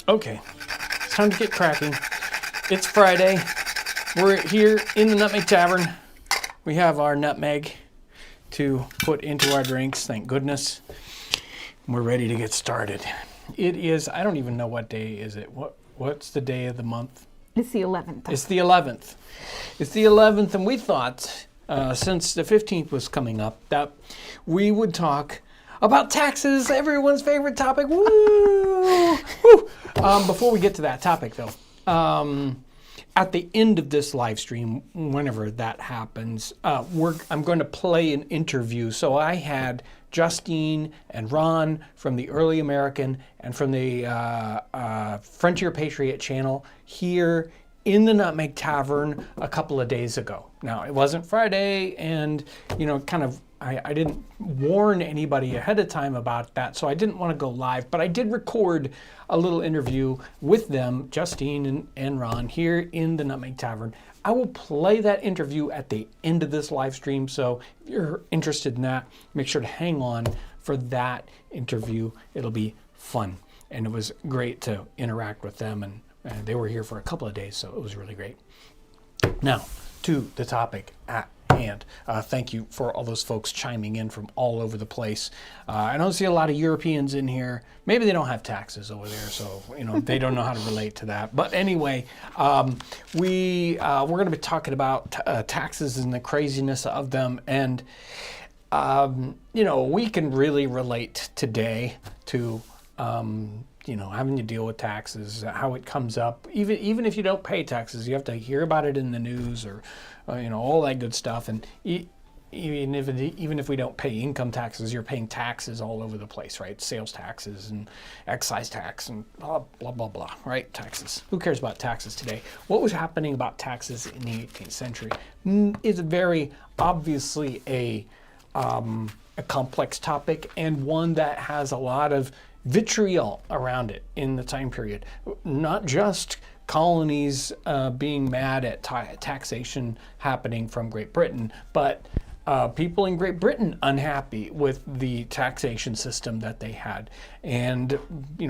Okay, it's time to get cracking. It's Friday. We're here in the Nutmeg Tavern. We have our nutmeg to put into our drinks, thank goodness. We're ready to get started. It is, I don't even know what day is it. What's the day of the month? It's the 11th. It's the 11th. It's the 11th, and we thought, since the 15th was coming up, that we would talk about taxes, everyone's favorite topic. Woo! Woo! Before we get to that topic, though, at the end of this live stream, whenever that happens, I'm going to play an interview. So I had Justine and Ron from the Early American and from the Frontier Patriot channel here in the Nutmeg Tavern a couple of days ago. Now, it wasn't Friday, and, I didn't warn anybody ahead of time about that, so I didn't want to go live, but I did record a little interview with them, Justine and Ron, here in the Nutmeg Tavern. I will play that interview at the end of this live stream, so if you're interested in that, make sure to hang on for that interview. It'll be fun, and it was great to interact with them, and they were here for a couple of days, so it was really great. Now, to the topic at hand. Thank you for all those folks chiming in from all over the place. I don't see a lot of Europeans in here. Maybe they don't have taxes over there, so they don't know how to relate to that. But anyway, we're going to be talking about taxes and the craziness of them, and we can really relate today to having to deal with taxes, how it comes up. Even if you don't pay taxes, you have to hear about it in the news or all that good stuff. And even if we don't pay income taxes, you're paying taxes all over the place, right? Sales taxes and excise tax and blah, blah, blah, blah, right? Taxes. Who cares about taxes today? What was happening about taxes in the 18th century is very obviously a complex topic, and one that has a lot of vitriol around it in the time period. Not just colonies being mad at taxation happening from Great Britain, but people in Great Britain unhappy with the taxation system that they had. And,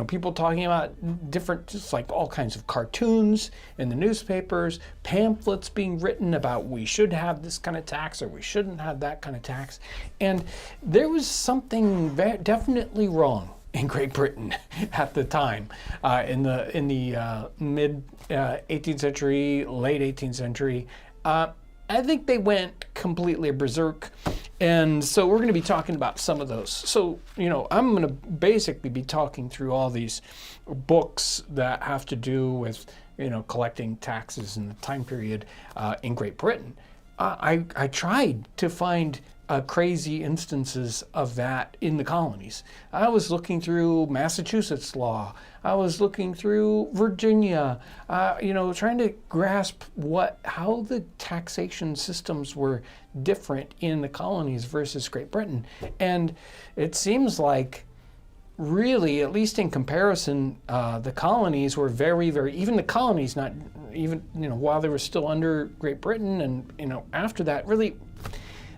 people talking about different, just like all kinds of cartoons in the newspapers, pamphlets being written about we should have this kind of tax or we shouldn't have that kind of tax. And there was something definitely wrong in Great Britain at the time, in the mid 18th century, late 18th century. I think they went completely berserk, and so we're going to be talking about some of those. So I'm going to basically be talking through all these books that have to do with collecting taxes in the time period in Great Britain. I tried to find crazy instances of that in the colonies. I was looking through Massachusetts law. I was looking through Virginia, trying to grasp how the taxation systems were different in the colonies versus Great Britain. And it seems like, really, at least in comparison, the colonies were very, very, even the colonies, not even, while they were still under Great Britain and, after that, really,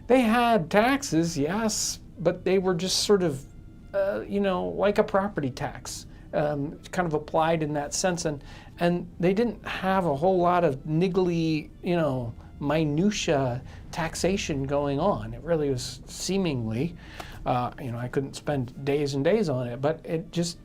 they had taxes, yes, but they were just sort of, like a property tax, kind of applied in that sense. And they didn't have a whole lot of niggly, minutia taxation going on. It really was seemingly, I couldn't spend days and days on it, but it just,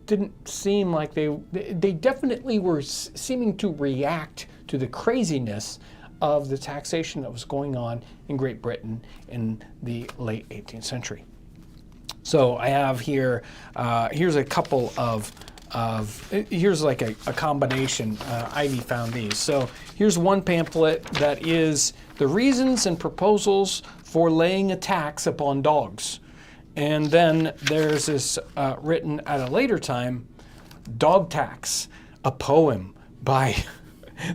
didn't seem like they definitely were seeming to react to the craziness of the taxation that was going on in Great Britain in the late 18th century. So I have here, here's a couple here's like a combination. Ivy found these. So here's one pamphlet that is the reasons and proposals for laying a tax upon dogs. And then there's this written at a later time, Dog Tax, a poem by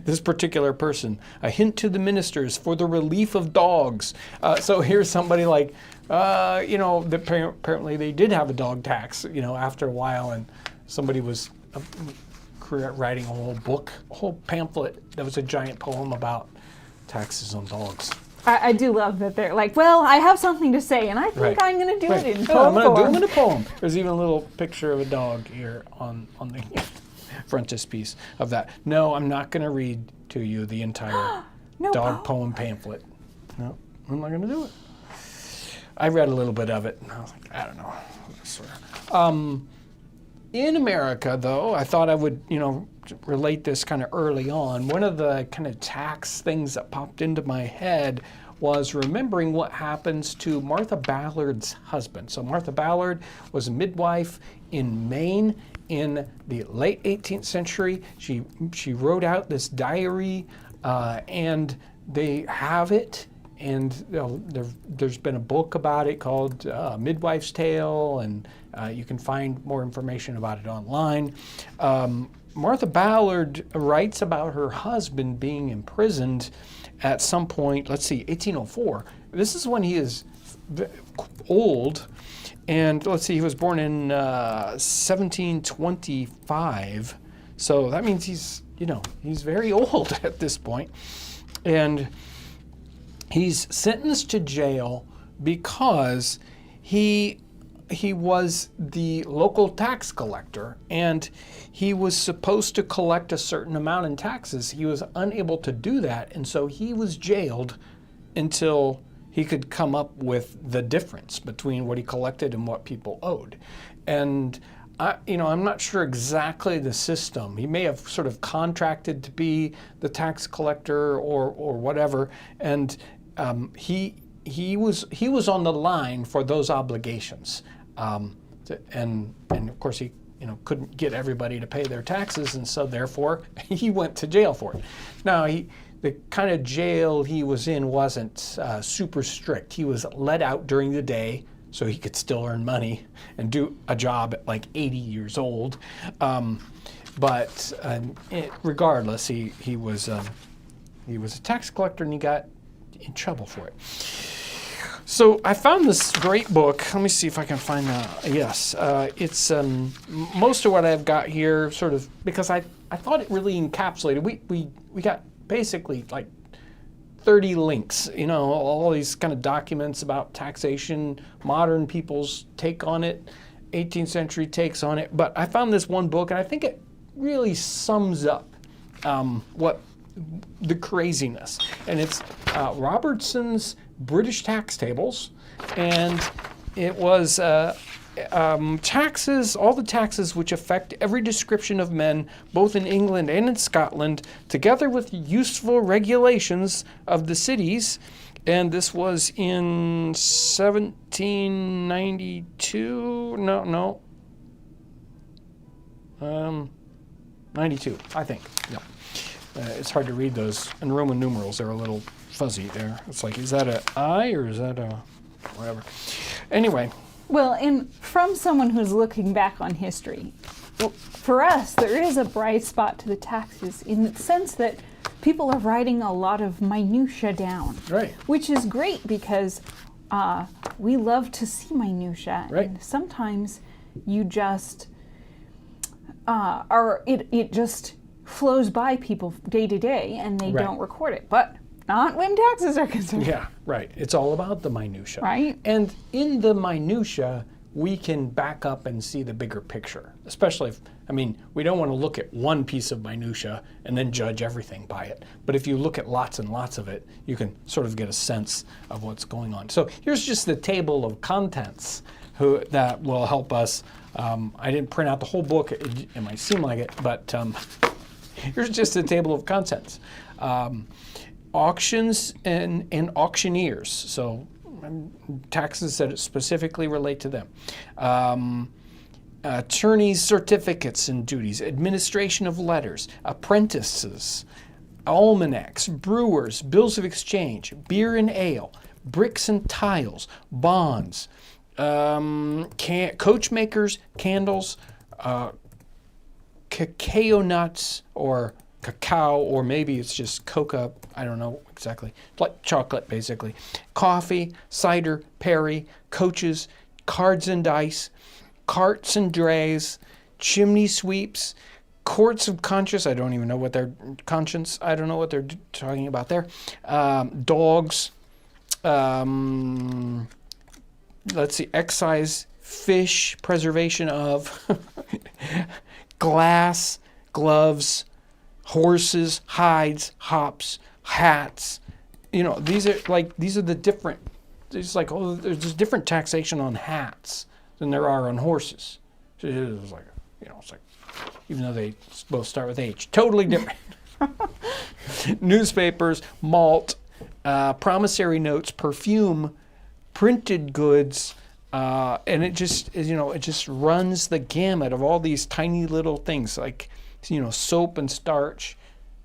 this particular person, a hint to the ministers for the relief of dogs. So here's somebody like, apparently they did have a dog tax, after a while, and somebody was writing a whole book, a whole pamphlet that was a giant poem about taxes on dogs. I do love that they're like, well, I have something to say, and I think I'm going to do it in poem form. I'm in a poem. There's even a little picture of a dog here on the frontispiece of that. No, I'm not going to read to you the entire dog poem pamphlet. No, I'm not going to do it. I read a little bit of it, and I was like, I don't know. In America, though, I thought I would, relate this kind of early on. One of the kind of tax things that popped into my head was remembering what happens to Martha Ballard's husband. So Martha Ballard was a midwife in Maine in the late 18th century. She wrote out this diary, and they have it. And there's been a book about it called Midwife's Tale, and you can find more information about it online. Martha Ballard writes about her husband being imprisoned at some point, let's see, 1804. This is when he is old, and let's see, he was born in 1725. So that means he's very old at this point. And he's sentenced to jail because he was the local tax collector, and he was supposed to collect a certain amount in taxes. He was unable to do that, and so he was jailed until he could come up with the difference between what he collected and what people owed. And I'm not sure exactly the system. He may have sort of contracted to be the tax collector or whatever, and he was on the line for those obligations, and of course he couldn't get everybody to pay their taxes, and so therefore he went to jail for it. Now the kind of jail he was in wasn't super strict. He was let out during the day so he could still earn money and do a job at like 80 years old. But regardless, he was a tax collector, and he got in trouble for it. So I found this great book. Let me see if I can find yes. It's most of what I've got here, sort of, because I thought it really encapsulated. We got basically like 30 links, all these kind of documents about taxation, modern people's take on it, 18th century takes on it. But I found this one book, and I think it really sums up what the craziness. And it's Robertson's British Tax Tables, and it was taxes, all the taxes which affect every description of men, both in England and in Scotland, together with useful regulations of the cities. And this was in 1792. 92, I think. Yeah. It's hard to read those in Roman numerals. They're a little fuzzy there. It's like, is that an I or is that a whatever? Anyway. Well, and from someone who's looking back on history, for us, there is a bright spot to the taxes in the sense that people are writing a lot of minutia down. Right. Which is great because we love to see minutia. Right. And sometimes you just, it just flows by people day to day and they don't record it. But not when taxes are concerned. Yeah, right. It's all about the minutia. Right. And in the minutia, we can back up and see the bigger picture. Especially if, we don't want to look at one piece of minutia and then judge everything by it. But if you look at lots and lots of it, you can sort of get a sense of what's going on. So here's just the table of contents that will help us. I didn't print out the whole book. It might seem like it, but here's just the table of contents. Auctions and auctioneers, so taxes that specifically relate to them. Attorneys' certificates and duties, administration of letters, apprentices, almanacs, brewers, bills of exchange, beer and ale, bricks and tiles, bonds, coachmakers, candles, cacao nuts, or cacao, or maybe it's just coca, I don't know exactly, like chocolate basically, coffee, cider, perry, coaches, cards and dice, carts and drays, chimney sweeps, courts of conscience, I don't know what they're talking about there, dogs, let's see, excise, fish, preservation of, glass, gloves, horses, hides, hops, hats. These are the different. It's like, oh, there's different taxation on hats than there are on horses. So it's like, it's like, even though they both start with H, totally different. Newspapers, malt, promissory notes, perfume, printed goods, and it just runs the gamut of all these tiny little things. Like, soap and starch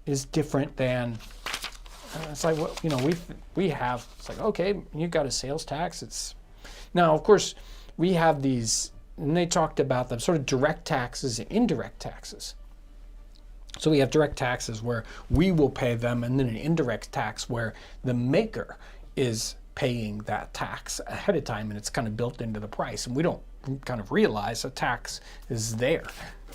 is different than. It's like, we have. It's like, okay, you got a sales tax. Now, of course, we have these, and they talked about them sort of direct taxes and indirect taxes. So we have direct taxes where we will pay them, and then an indirect tax where the maker is paying that tax ahead of time, and it's kind of built into the price, and we don't kind of realize a tax is there.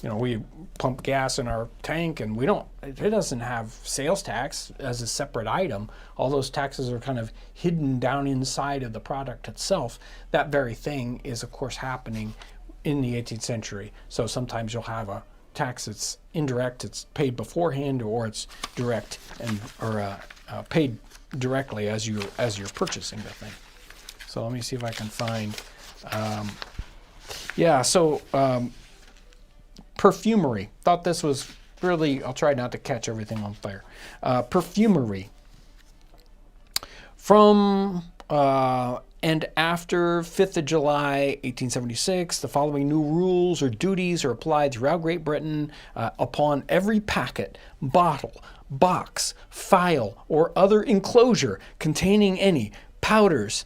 We pump gas in our tank, and it doesn't have sales tax as a separate item. All those taxes are kind of hidden down inside of the product itself. That very thing is, of course, happening in the 18th century. So sometimes you'll have a tax that's indirect, it's paid beforehand, or it's direct or paid directly as you're purchasing the thing. So let me see if I can find. Perfumery. Thought this was really. I'll try not to catch everything on fire. Perfumery. From and after 5th of July, 1876, the following new rules or duties are applied throughout Great Britain upon every packet, bottle, box, phial, or other enclosure containing any powders,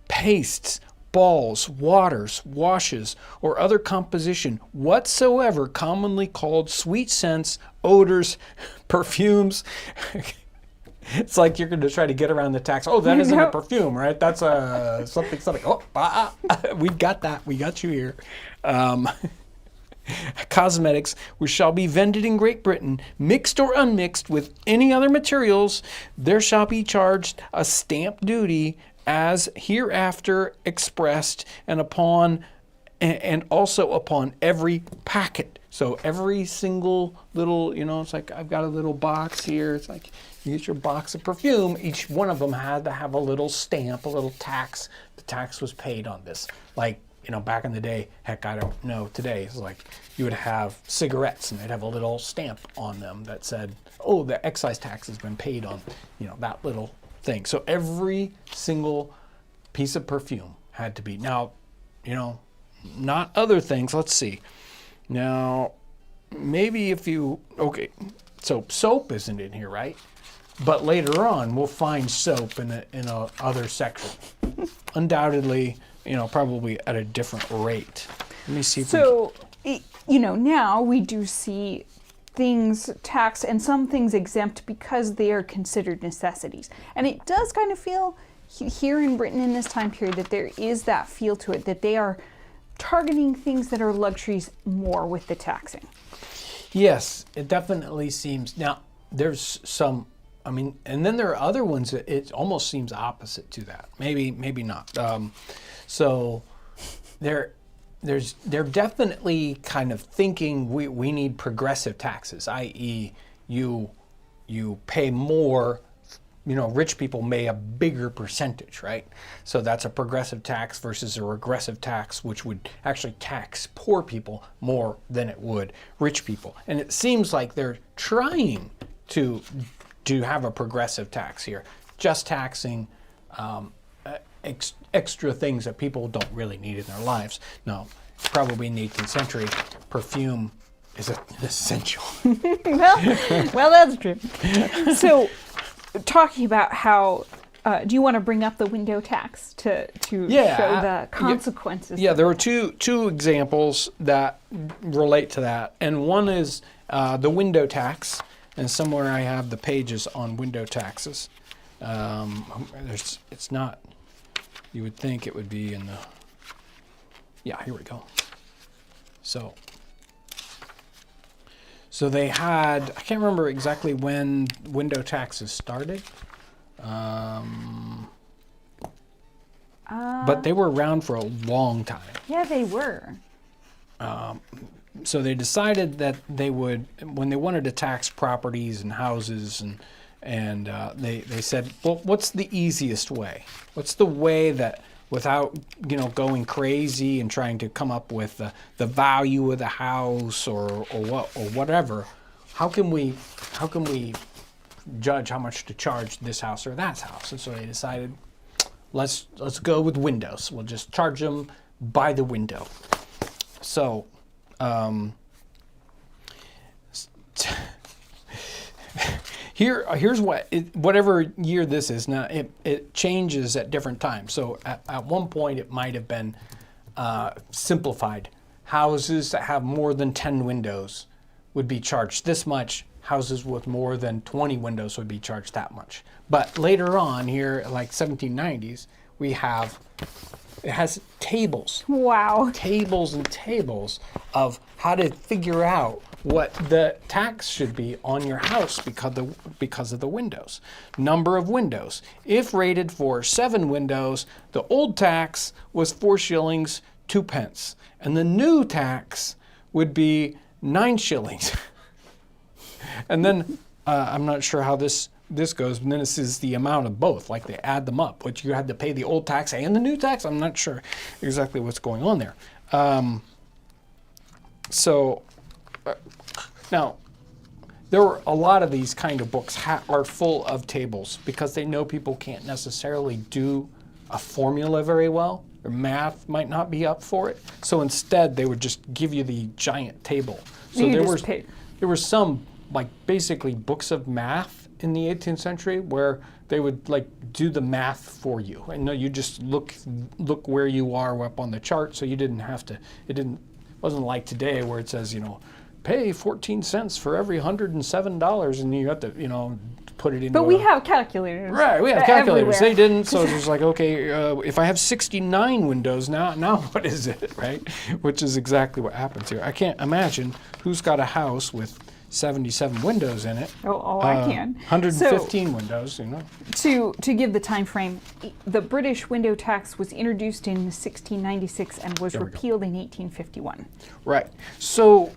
pastes, balls, waters, washes, or other composition whatsoever commonly called sweet scents, odors, perfumes. It's like you're going to try to get around the tax. Oh, that isn't a perfume, right? That's something. Oh, we got that. We got you here. Cosmetics, which shall be vended in Great Britain, mixed or unmixed with any other materials, there shall be charged a stamp duty as hereafter expressed, and also upon every packet. So every single little, it's like, I've got a little box here. It's like, you get your box of perfume. Each one of them had to have a little stamp, a little tax. The tax was paid on this. Like, back in the day, heck, I don't know today, it's like you would have cigarettes and they'd have a little stamp on them that said, oh, the excise tax has been paid on, that little thing. So every single piece of perfume had to be. Now, not other things. Let's see. Now, maybe so soap isn't in here, right? But later on, we'll find soap in a other section. Undoubtedly, probably at a different rate. Let me see. Now we do see things taxed and some things exempt because they are considered necessities. And it does kind of feel here in Britain in this time period that there is that feel to it, that they are targeting things that are luxuries more with the taxing. Yes, it definitely seems. Now, there's some, and then there are other ones that it almost seems opposite to that. Maybe not. So they're definitely kind of thinking we need progressive taxes, i.e. you pay more, rich people pay a bigger percentage, right? So that's a progressive tax versus a regressive tax, which would actually tax poor people more than it would rich people. And it seems like they're trying to have a progressive tax here, just taxing extra things that people don't really need in their lives. No, probably in the 18th century, perfume is an essential. well, that's true. So, talking about how, do you want to bring up the window tax to show the consequences? Yeah, there were two examples that relate to that, and one is the window tax, and somewhere I have the pages on window taxes. It's not. You would think it would be in the. Yeah, here we go. So they had, I can't remember exactly when window taxes started. but they were around for a long time. Yeah, they were. So they decided that they would, when they wanted to tax properties and houses, and they said, well, what's the easiest way? What's the way that, without going crazy and trying to come up with the value of the house or whatever, how can we judge how much to charge this house or that house? And so they decided, let's go with windows. We'll just charge them by the window. So here's whatever year this is now. It changes at different times. So at one point it might have been simplified. Houses that have more than 10 windows would be charged this much. Houses with more than 20 windows would be charged that much. But later on here, like 1790s, it has tables. Wow. Tables and tables of how to figure out what the tax should be on your house because of the windows. Number of windows. If rated for 7 windows, the old tax was 4 shillings, 2 pence. And the new tax would be 9 shillings. And then, I'm not sure how this goes, but then this is the amount of both, like they add them up, which you had to pay the old tax and the new tax. I'm not sure exactly what's going on there. Now, there were a lot of these kind of books are full of tables because they know people can't necessarily do a formula very well. Their math might not be up for it. So instead, they would just give you the giant table. So there were some, like, basically books of math in the 18th century where they would, like, do the math for you. And no, you just look where you are up on the chart, so you didn't have to. Wasn't like today where it says, pay 14 cents for every $107, and you have to, put it in. But we have calculators. Right, we have calculators. Everywhere. They didn't, so it's just like, okay, if I have 69 windows now what is it, right? Which is exactly what happens here. I can't imagine who's got a house with 77 windows in it. I can. 115 windows, To give the time frame, the British window tax was introduced in 1696 and was repealed in 1851. Right. So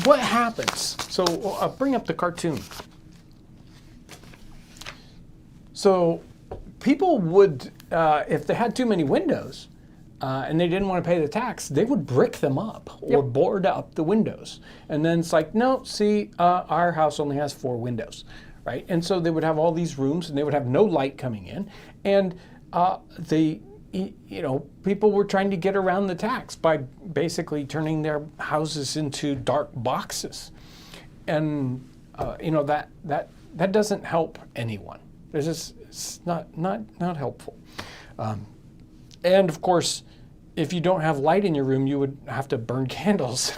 what happens? So I'll bring up the cartoon. So people would, if they had too many windows, and they didn't want to pay the tax, they would brick them up or board up the windows. And then it's like, no, see, our house only has 4 windows, right? And so they would have all these rooms, and they would have no light coming in. And people were trying to get around the tax by basically turning their houses into dark boxes. And, that doesn't help anyone. It's not helpful. And of course, if you don't have light in your room, you would have to burn candles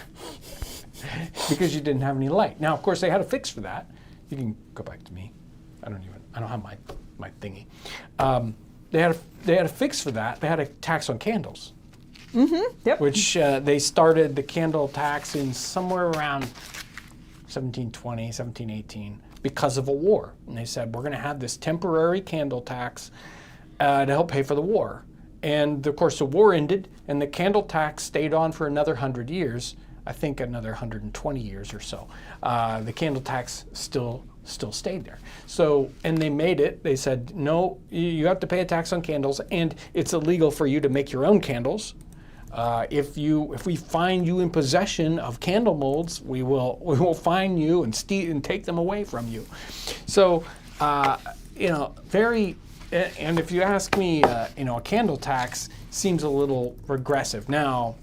because you didn't have any light. Now, of course, they had a fix for that. You can go back to me. I don't have my thingy. They had a fix for that. They had a tax on candles. Mm-hmm. Yep. Which they started the candle tax in somewhere around 1720, 1718 because of a war. And they said, we're going to have this temporary candle tax to help pay for the war. And of course the war ended and the candle tax stayed on for another 100 years, I think another 120 years or so. The candle tax still stayed there. So, and they made it, they said, no, you have to pay a tax on candles and it's illegal for you to make your own candles. If we find you in possession of candle molds, we will fine you and take them away from you. So, very. And if you ask me, a candle tax seems a little regressive. Now,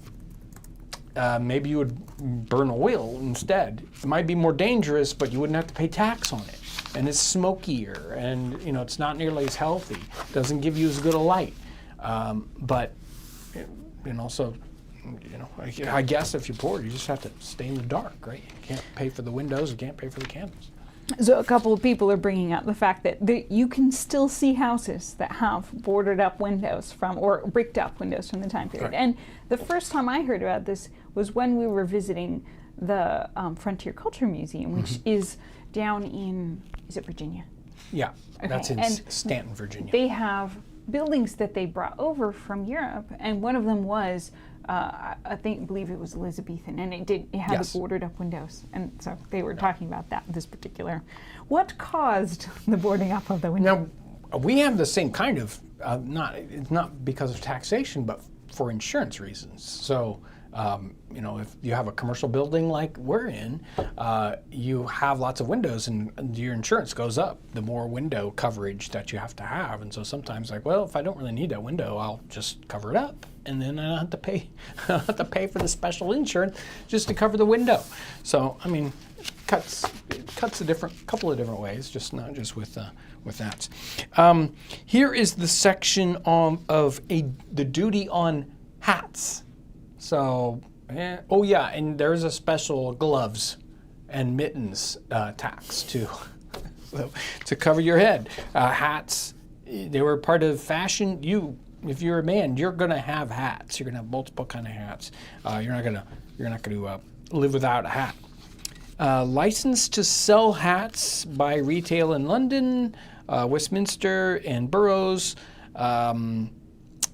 maybe you would burn oil instead. It might be more dangerous, but you wouldn't have to pay tax on it. And it's smokier, and it's not nearly as healthy. It doesn't give you as good a light. But I guess if you're poor, you just have to stay in the dark, right? You can't pay for the windows, you can't pay for the candles. So a couple of people are bringing up the fact that you can still see houses that have boarded up windows or bricked up windows from the time period. Right. And the first time I heard about this was when we were visiting the Frontier Culture Museum, which is down in, is it Virginia? Yeah, okay. That's in Stanton, Virginia. They have buildings that they brought over from Europe, and one of them was, believe it was Elizabethan, and it had Yes. the boarded up windows, and so they were talking about that, this particular. What caused the boarding up of the window? Now, we have the same kind of, it's not because of taxation, but for insurance reasons. So, if you have a commercial building like we're in, you have lots of windows and your insurance goes up the more window coverage that you have to have. And so sometimes if I don't really need that window, I'll just cover it up. And then I don't have to pay, I don't have to pay for the special insurance just to cover the window. So, it cuts a couple of different ways, just not just with that. Here is the section of the duty on hats. So, and there's a special gloves and mittens tax too, so, to cover your head. Hats, they were part of fashion. If you're a man, you're gonna have hats. You're gonna have multiple kind of hats. You're not gonna live without a hat. License to sell hats by retail in London, Westminster, and boroughs.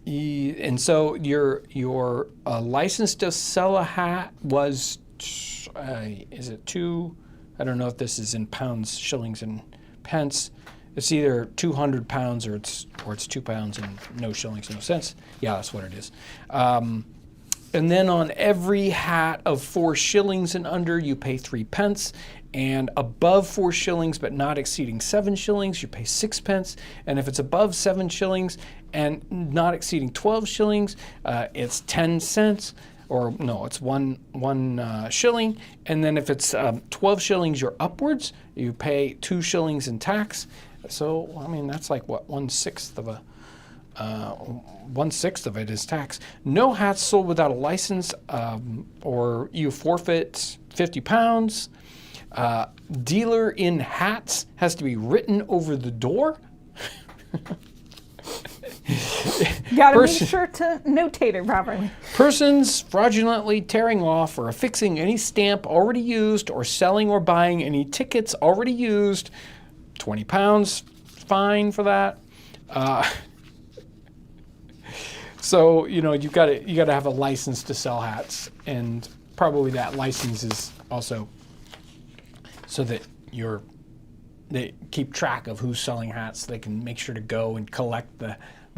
And so your license to sell a hat was, is it two? I don't know if this is in pounds, shillings, and pence. It's either 200 pounds or it's 2 pounds and no shillings, no cents. Yeah, that's what it is. And then on every hat of 4 shillings and under, you pay 3 pence. And above 4 shillings but not exceeding 7 shillings, you pay 6 pence. And if it's above 7 shillings and not exceeding 12 shillings, it's 10 cents. Or no, it's one shilling. And then if it's 12 shillings or upwards, you pay 2 shillings in tax. So, that's like what, 1/6 of 1/6 of it is tax. No hats sold without a license, or you forfeit 50 pounds. Dealer in hats has to be written over the door. Gotta make sure to notate it properly. Persons fraudulently tearing off or affixing any stamp already used or selling or buying any tickets already used, 20 pounds fine for that. So, you gotta have a license to sell hats, and probably that license is also so that they keep track of who's selling hats, so they can make sure to go and collect the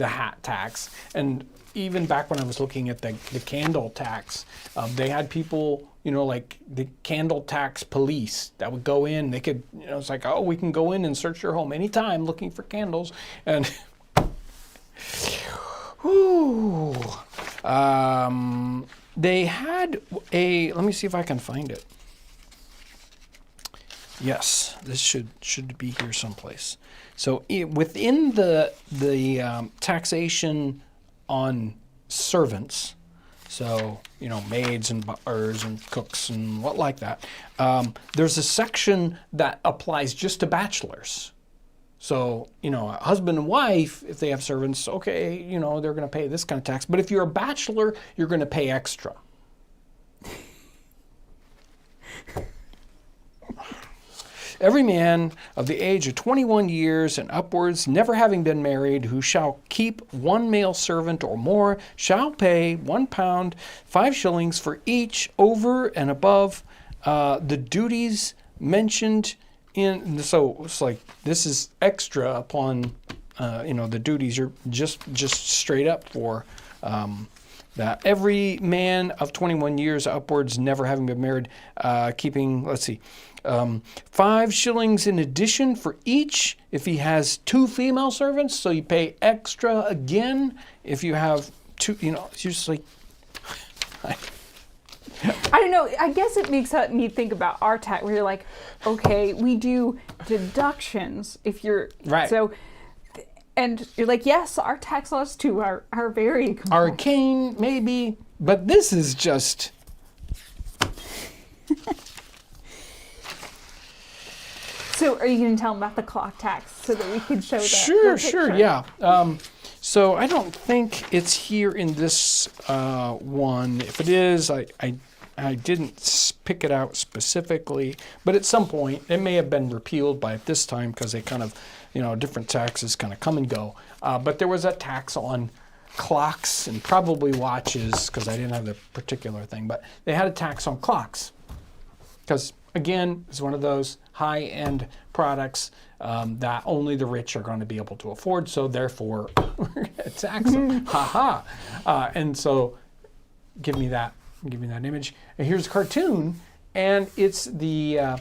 hat tax. And even back when I was looking at the candle tax, they had people, like the candle tax police that would go in. They could, it's like, oh, we can go in and search your home anytime looking for candles. And they had let me see if I can find it. Yes, this should be here someplace. So within the taxation on servants, so maids and butlers and cooks and what like that, there's a section that applies just to bachelors. So a husband and wife, if they have servants, okay, they're going to pay this kind of tax. But if you're a bachelor, you're going to pay extra. Every man of the age of 21 years and upwards, never having been married, who shall keep 1 male servant or more, shall pay 1 pound, 5 shillings for each over and above the duties mentioned in. So it's like this is extra upon, the duties are just straight up for that. Every man of 21 years upwards, never having been married, keeping, 5 shillings in addition for each if he has 2 female servants. So you pay extra again if you have 2, it's just like, I don't know. I guess it makes me think about our tax, where you're like, okay, we do deductions if you're right. So, and you're like, yes, our tax laws too are very complex. Arcane, maybe, but this is just. So are you going to tell them about the clock tax so that we can show that? Sure, yeah. So I don't think it's here in this one. If it is, I didn't pick it out specifically, but at some point it may have been repealed by this time because they kind of different taxes kind of come and go. But there was a tax on clocks and probably watches, because I didn't have the particular thing, but they had a tax on clocks. Because, again, it's one of those high-end products that only the rich are going to be able to afford, so therefore, we're going to tax them. Ha-ha. And so, give me that image. And here's a cartoon, and it's the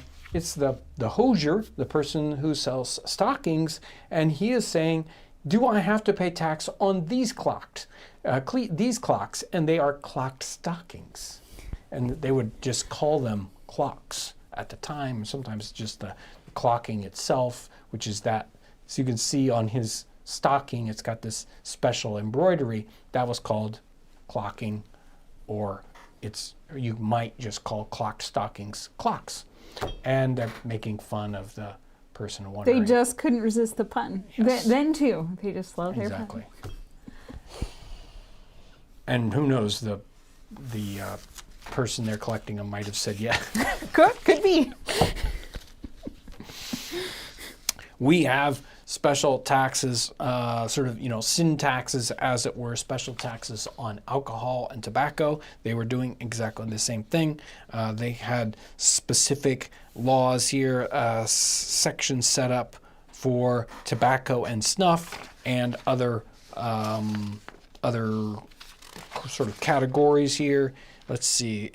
hosier, the person who sells stockings, and he is saying, do I have to pay tax on these clocks? And they are clocked stockings. And they would just call them clocks at the time. Sometimes just the clocking itself, which is that. So you can see on his stocking, it's got this special embroidery. That was called clocking, or you might just call clocked stockings clocks. And they're making fun of the person wondering. They just couldn't resist the pun. Yes. Then too, they just love their Exactly. pun. And who knows, the person they're collecting them might have said, yeah. Could be. We have special taxes, sin taxes, as it were, special taxes on alcohol and tobacco. They were doing exactly the same thing. They had specific laws here, sections set up for tobacco and snuff and other sort of categories here. Let's see.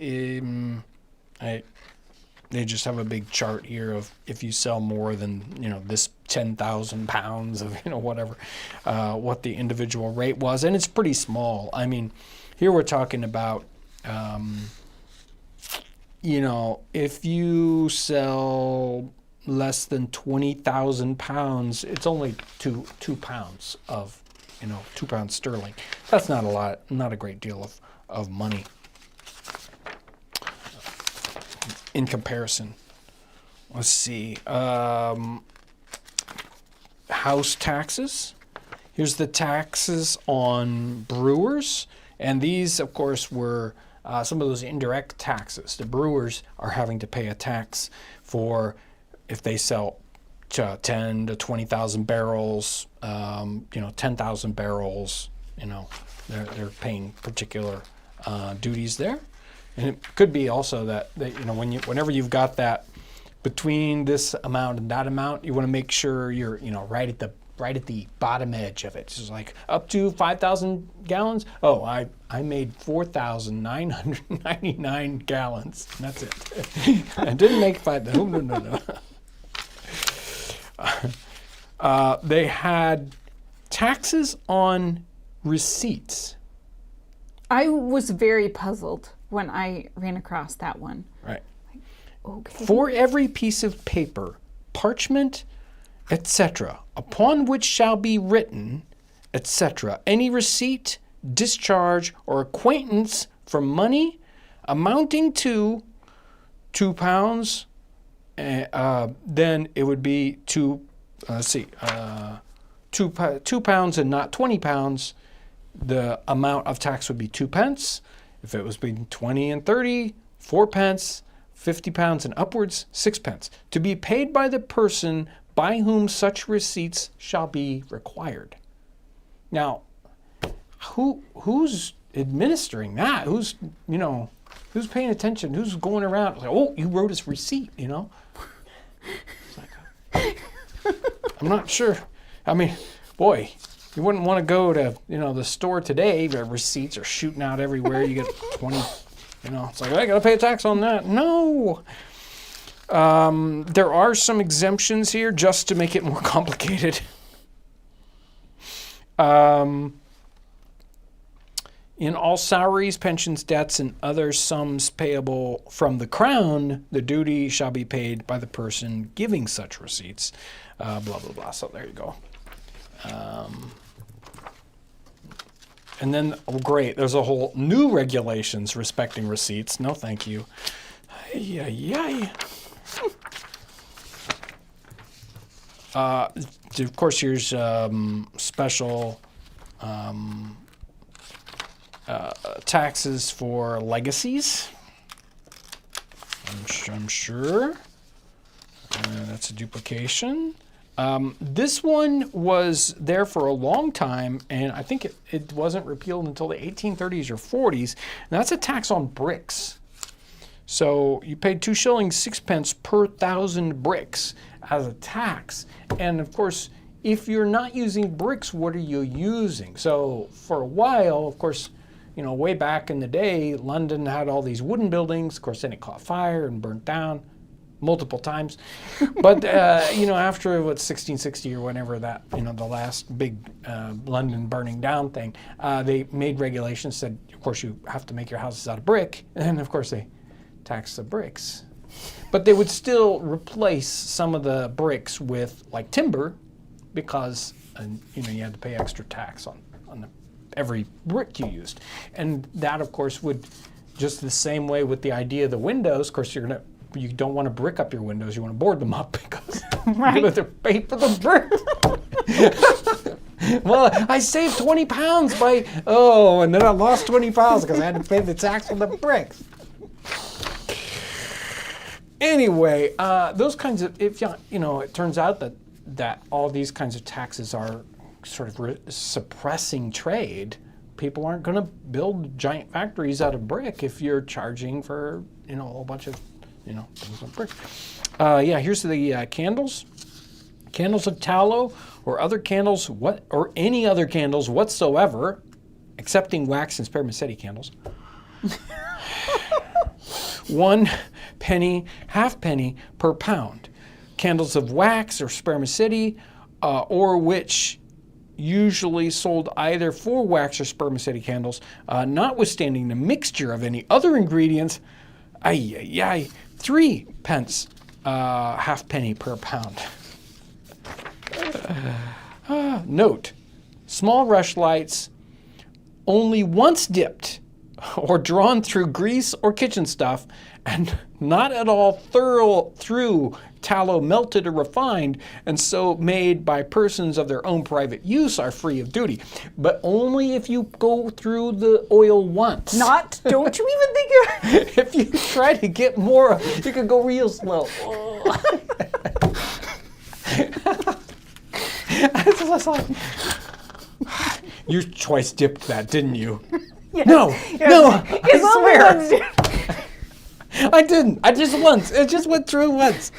They just have a big chart here of if you sell more than, this 10,000 pounds of, whatever, what the individual rate was. And it's pretty small. I mean, here we're talking about, if you sell less than 20,000 pounds, it's only two pounds of, 2 pounds sterling. That's not a lot, not a great deal of money in comparison. Let's see. House taxes. Here's the taxes on brewers. And these, of course, were some of those indirect taxes. The brewers are having to pay a tax for if they sell 10 to 20,000 barrels, 10,000 barrels, they're paying particular duties there. And it could be also that whenever you've got that between this amount and that amount, you want to make sure you're right at the bottom edge of it. It's just like up to 5,000 gallons. Oh, I made 4,999 gallons. And that's it. I didn't make 5,000. No. They had taxes on receipts. I was very puzzled when I ran across that one. Right. Okay. For every piece of paper, parchment, etc., upon which shall be written, etc., any receipt, discharge, or acquaintance for money amounting to 2 pounds, then it would be 2 pounds and not 20 pounds. The amount of tax would be 2 pence. If it was between 20 and 30, 4 pence. 50 pounds and upwards, 6 pence. To be paid by the person by whom such receipts shall be required. Now, who's administering that? Who's paying attention? Who's going around? Like, oh, you wrote his receipt, It's like, I'm not sure. I mean, boy, you wouldn't want to go to, the store today. The receipts are shooting out everywhere. You get 20, it's like, I got to pay a tax on that. No. There are some exemptions here just to make it more complicated. In all salaries, pensions, debts, and other sums payable from the crown, the duty shall be paid by the person giving such receipts. Blah, blah, blah. So there you go. And then, great, there's a whole new regulations respecting receipts. No, thank you. Of course, here's special taxes for legacies. I'm sure. That's a duplication. This one was there for a long time, and I think it wasn't repealed until the 1830s or 40s. And that's a tax on bricks. So you paid 2 shillings 6 pence per 1,000 bricks as a tax. And of course, if you're not using bricks, what are you using? So for a while, of course, way back in the day, London had all these wooden buildings. Of course, then it caught fire and burnt down multiple times. But, after 1660 or whenever that, the last big London burning down thing, they made regulations, said, of course, you have to make your houses out of brick. And of course, they taxed the bricks. But they would still replace some of the bricks with like timber because, you had to pay extra tax on every brick you used. And that, of course, would just the same way with the idea of the windows. Of course, you don't want to brick up your windows. You want to board them up because right. you have to pay for the brick. Well, I saved 20 pounds and then I lost 20 pounds because I had to pay the tax on the bricks. Anyway, those kinds of, it turns out that all these kinds of taxes are sort of suppressing trade. People aren't going to build giant factories out of brick if you're charging for, a whole bunch of, things on brick. Here's the candles. Candles of tallow or other candles, or any other candles whatsoever, excepting wax and spermaceti candles. 1 penny, halfpenny per pound. Candles of wax or spermaceti, or which usually sold either for wax or spermaceti candles, notwithstanding the mixture of any other ingredients, 3 pence, halfpenny per pound. Note, small rushlights only once dipped or drawn through grease or kitchen stuff, and not at all through tallow melted or refined, and so made by persons of their own private use, are free of duty. But only if you go through the oil once. Don't you even think you're... If you try to get more, you can go real slow. It's just like, you twice dipped that, didn't you? Yes. No, I swear. I didn't. I just once. It just went through once.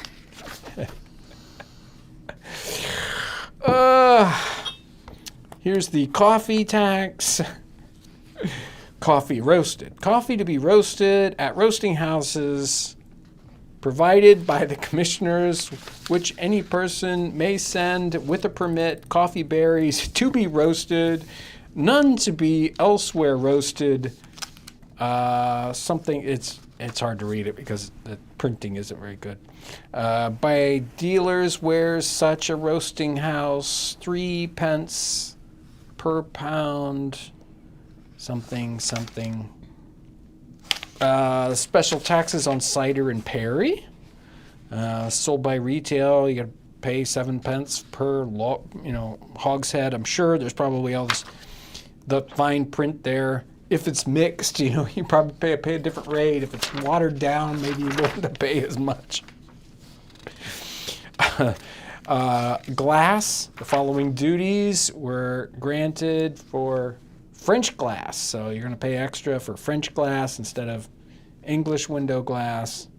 Here's the coffee tax. Coffee roasted. Coffee to be roasted at roasting houses provided by the commissioners, which any person may send with a permit, coffee berries to be roasted, none to be elsewhere roasted. It's hard to read it because the printing isn't very good. By dealers where such a roasting house, 3 pence per pound, something. Special taxes on cider and perry. Sold by retail, you got to pay 7 pence per hogshead. I'm sure there's probably all the fine print there. If it's mixed, you probably pay a different rate. If it's watered down, maybe you don't have to pay as much. Glass, the following duties were granted for French glass. So you're going to pay extra for French glass instead of English window glass.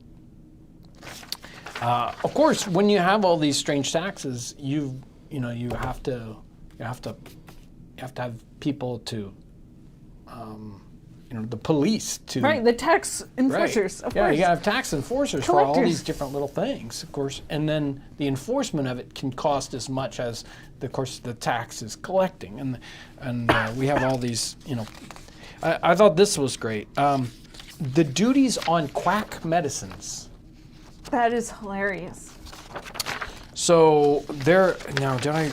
Of course, when you have all these strange taxes, you have to have people to, the police to. Right, the tax enforcers, right. Of Yeah, course. you gotta have tax enforcers for all these different little things, of course, and then the enforcement of it can cost as much as, of course, the tax is collecting, and we have all these. I thought this was great. The duties on quack medicines. That is hilarious. So there now, did I?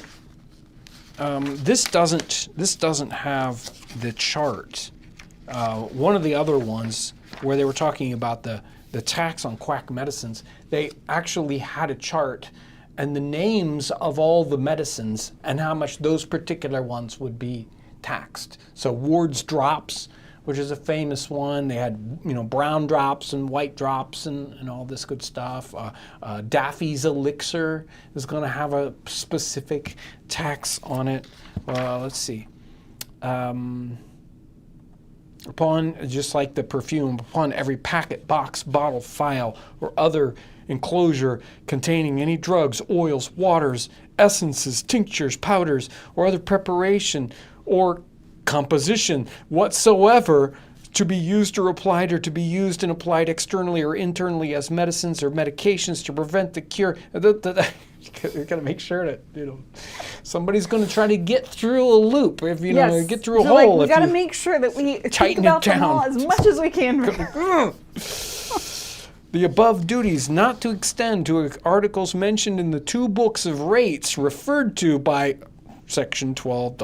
This doesn't have the chart. One of the other ones where they were talking about the tax on quack medicines, they actually had a chart and the names of all the medicines and how much those particular ones would be taxed. So Ward's drops which is a famous one. They had, brown drops and white drops and all this good stuff. Daffy's Elixir is going to have a specific tax on it. Let's see. Upon, just like the perfume, upon every packet, box, bottle, phial, or other enclosure containing any drugs, oils, waters, essences, tinctures, powders, or other preparation or composition whatsoever to be used or applied, or to be used and applied externally or internally as medicines or medications to prevent the cure. You got to make sure that somebody's going to try to get through a loop. If get through a hole. We got to make sure that we think about them all as much as we can. The above duties not to extend to articles mentioned in the 2 books of rates referred to by Section 12.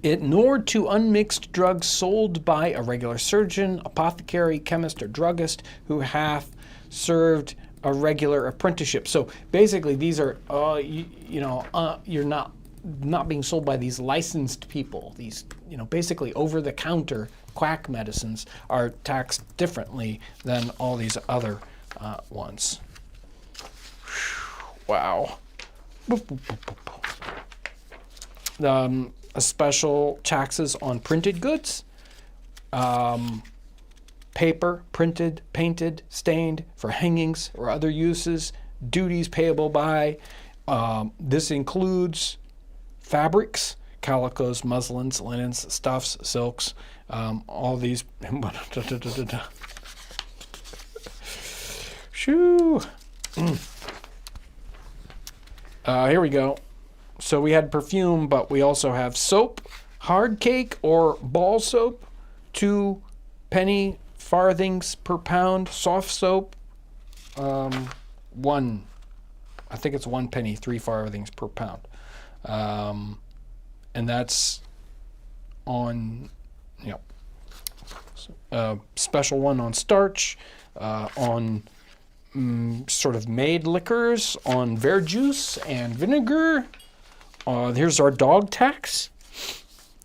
Nor to unmixed drugs sold by a regular surgeon, apothecary, chemist, or druggist who hath served a regular apprenticeship. So basically, these are, you're not being sold by these licensed people. These, basically over-the-counter quack medicines are taxed differently than all these other ones. Wow. Special taxes on printed goods, paper, printed, painted, stained for hangings or other uses, duties payable by. This includes fabrics, calicos, muslins, linens, stuffs, silks, all these. Shoo. Here we go. So we had perfume, but we also have soap, hard cake or ball soap, 2 penny farthings per pound, soft soap, 1, I think it's 1 penny, 3 farthings per pound. And that's on, special one on starch, on sort of made liquors, on verjuice and vinegar. Here's our dog tax.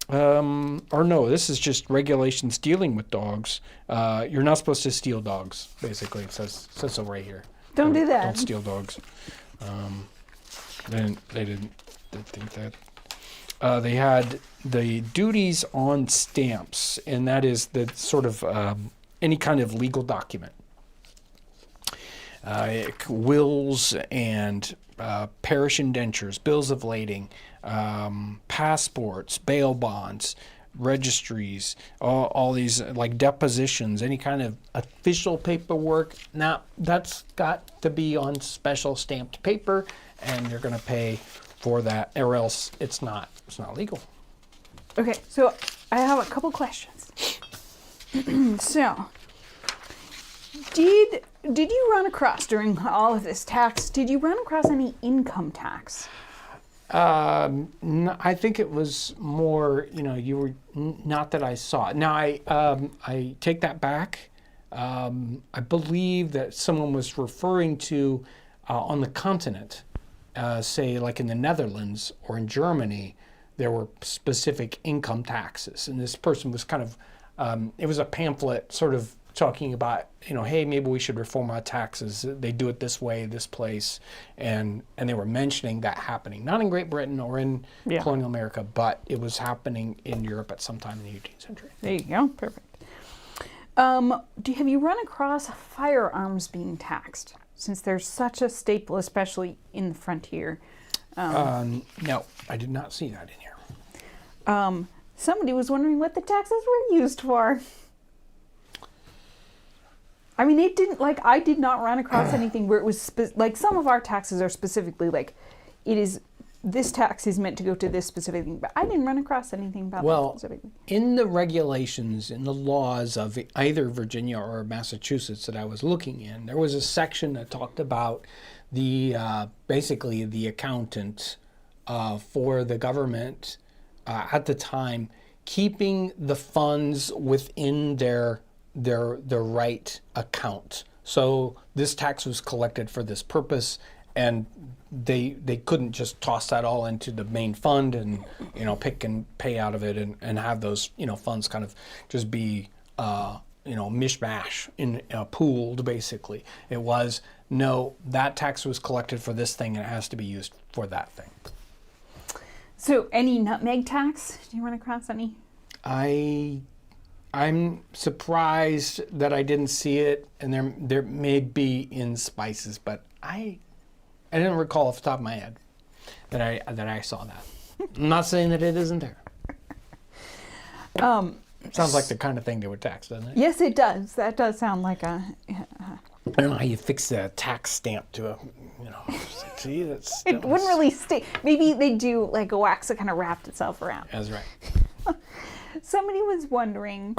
Or no, this is just regulations dealing with dogs. You're not supposed to steal dogs, basically. It says so right here. Don't do that. Don't steal dogs. They didn't think that. They had the duties on stamps, and that is the sort of any kind of legal document. Wills and parish indentures, bills of lading, passports, bail bonds, registries, all these like depositions, any kind of official paperwork. Now that's got to be on special stamped paper, and you're going to pay for that, or else it's not legal. Okay, so I have a couple questions. So, did you run across, during all of this tax, did you run across any income tax? I think it was more, you were, not that I saw it. Now, I take that back. I believe that someone was referring to on the continent, say like in the Netherlands or in Germany, there were specific income taxes. And this person was kind of, it was a pamphlet sort of talking about, hey, maybe we should reform our taxes. They do it this way, this place. And they were mentioning that happening, not in Great Britain or in colonial America, but it was happening in Europe at some time in the 18th century. There you go, perfect. Have you run across firearms being taxed, since there's such a staple, especially in the frontier? No, I did not see that in here. Somebody was wondering what the taxes were used for. I mean, it didn't, I did not run across anything where it was, some of our taxes are specifically this tax is meant to go to this specific thing, but I didn't run across anything about that specifically. In the regulations, in the laws of either Virginia or Massachusetts that I was looking in, there was a section that talked about the, basically the accountant for the government at the time keeping the funds within their right account. So this tax was collected for this purpose, and they couldn't just toss that all into the main fund and pick and pay out of it and have those funds kind of just be mishmash in pooled. Basically, it was no, that tax was collected for this thing and it has to be used for that thing. So, any nutmeg tax? Do you run across any? I'm surprised that I didn't see it, and there may be in spices, but I didn't recall off the top of my head that I saw that. I'm not saying that it isn't there. Sounds like the kind of thing they would tax, doesn't it? Yes, it does. That does sound like a. I don't know how you fix a tax stamp to a, see, that's. It wouldn't really stay. Maybe they do like a wax that kind of wrapped itself around. That's right. Somebody was wondering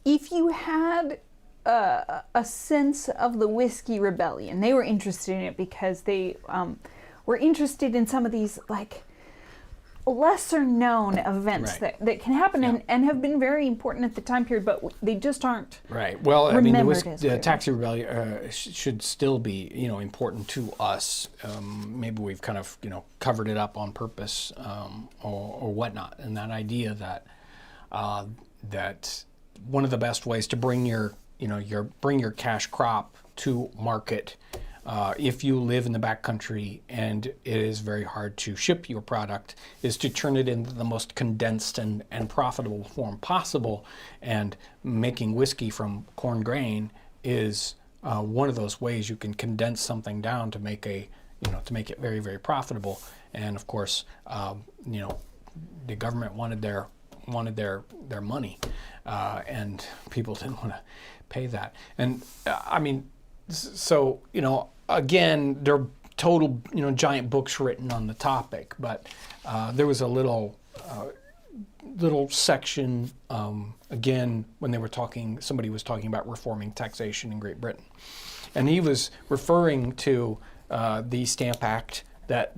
if you had a sense of the Whiskey Rebellion. They were interested in it because they were interested in some of these like lesser known events Right. that can happen Yeah. and have been very important at the time period, but they just aren't. Right. Well, I mean, Remembered the as taxi rebellion should still be, important to us. Maybe we've kind of, covered it up on purpose or whatnot. And that idea that that one of the best ways to bring your cash crop to market, if you live in the backcountry and it is very hard to ship your product, is to turn it into the most condensed and profitable form possible. And making whiskey from corn grain is one of those ways you can condense something down to make it very, very profitable. And of course, the government wanted their money, and people didn't want to pay that. And so again, there are total giant books written on the topic, but there was a little section again when somebody was talking about reforming taxation in Great Britain, and he was referring to the Stamp Act that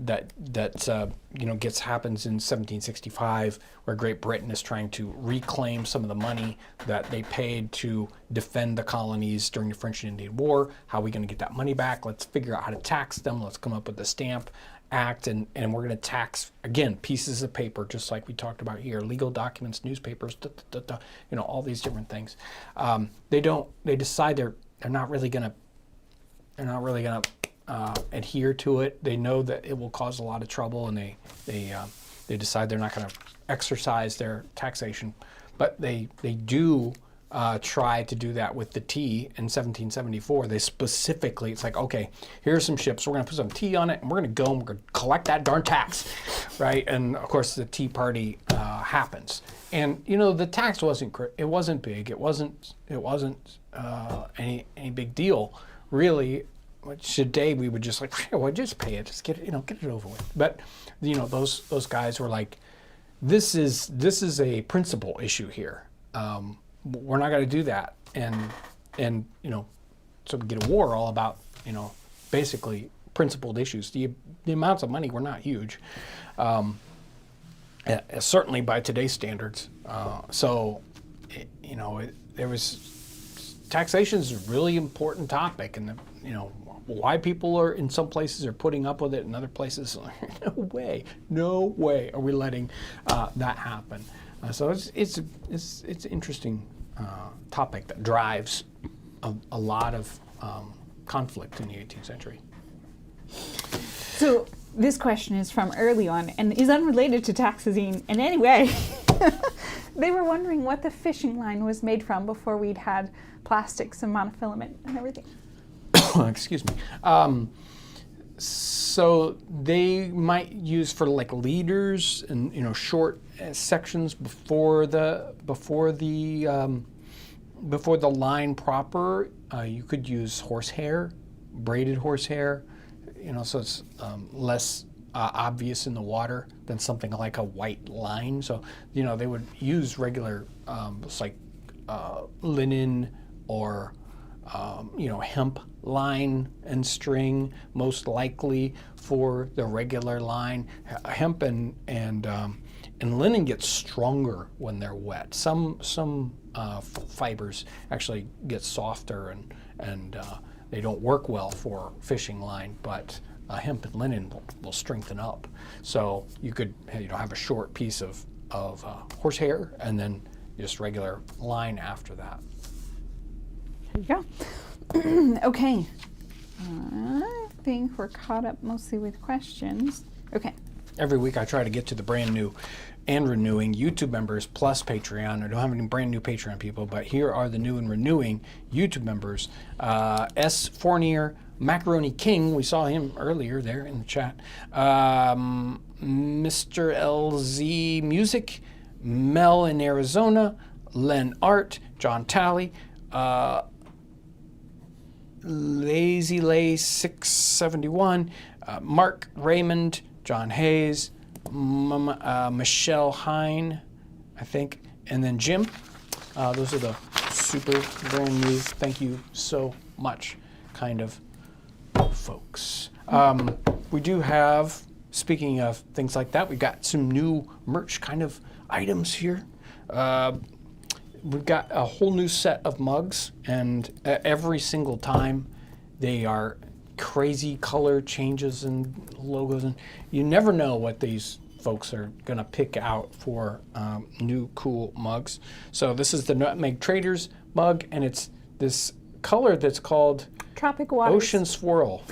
happens in 1765, where Great Britain is trying to reclaim some of the money that they paid to defend the colonies during the French and Indian War. How are we going to get that money back? Let's figure out how to tax them. Let's come up with the Stamp Act, and we're going to tax, again, pieces of paper, just like we talked about here, legal documents, newspapers, all these different things. They decide they're not really going to adhere to it. They know that it will cause a lot of trouble, and they decide they're not going to exercise their taxation. But they do try to do that with the tea in 1774. They specifically, it's like, okay, here's some ships. We're going to put some tea on it, and we're going to go and we're going to collect that darn tax, right? And of course, the Tea Party happens. And the tax wasn't big. It wasn't any big deal, really. Which today we would just just pay it, just get it over with. But those guys were like, this is a principle issue here. We're not going to do that, and so we get a war all about basically principled issues. The amounts of money were not huge, certainly by today's standards. There was taxation is a really important topic, and why people are in some places are putting up with it, and other places, no way are we letting that happen. So it's an interesting topic that drives a lot of conflict in the 18th century. So this question is from early on and is unrelated to taxes in any way. They were wondering what the fishing line was made from before we'd had plastics and monofilament and everything. Excuse me. So they might use for like leaders and short sections before the line proper. You could use horsehair, braided horsehair. So it's less obvious in the water than something like a white line. So they would use regular linen or hemp line and string, most likely for the regular line. Hemp and linen get stronger when they're wet. Some fibers actually get softer and they don't work well for fishing line, but hemp and linen will strengthen up. So you could have a short piece of horsehair and then just regular line after that. There you go. Okay. I think we're caught up mostly with questions. Okay. Every week I try to get to the brand new and renewing YouTube members plus Patreon. I don't have any brand new Patreon people, but here are the new and renewing YouTube members. S. Fournier, Macaroni King, we saw him earlier there in the chat. Mr. LZ Music, Mel in Arizona, Len Art, John Talley, Lazy Lay 671, Mark Raymond, John Hayes, Michelle Hine, I think, and then Jim. Those are the super brand new, thank you so much kind of folks. We do have, speaking of things like that, we got some new merch kind of items here. We've got a whole new set of mugs, and every single time they are crazy color changes and logos, and you never know what these folks are going to pick out for new cool mugs. So this is the Nutmeg Traders mug, and it's this color that's called Tropic Waters. Ocean Swirl.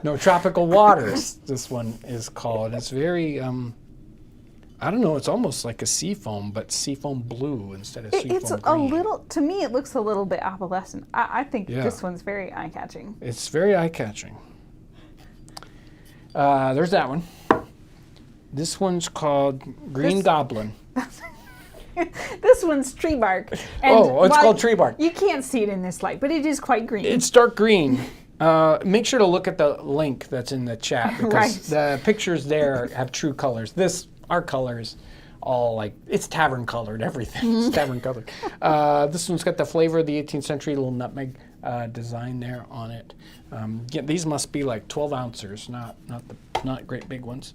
No, Tropical Waters, this one is called. It's very, I don't know, it's almost like a seafoam, but seafoam blue instead of seafoam It's green. a little, to me, it looks a little bit opalescent. I think Yeah. this one's very eye-catching. It's very eye-catching. There's that one. This one's called Green Goblin. This one's tree bark. And It's while called tree bark. You can't see it in this light, but it is quite green. It's dark green. Make sure to look at the link that's in the chat because Right. the pictures there have true colors. Our colors, all like, it's tavern colored, everything. It's tavern colored. This one's got the flavor of the 18th century little nutmeg design there on it. Yeah, these must be like 12 ounces, not great big ones.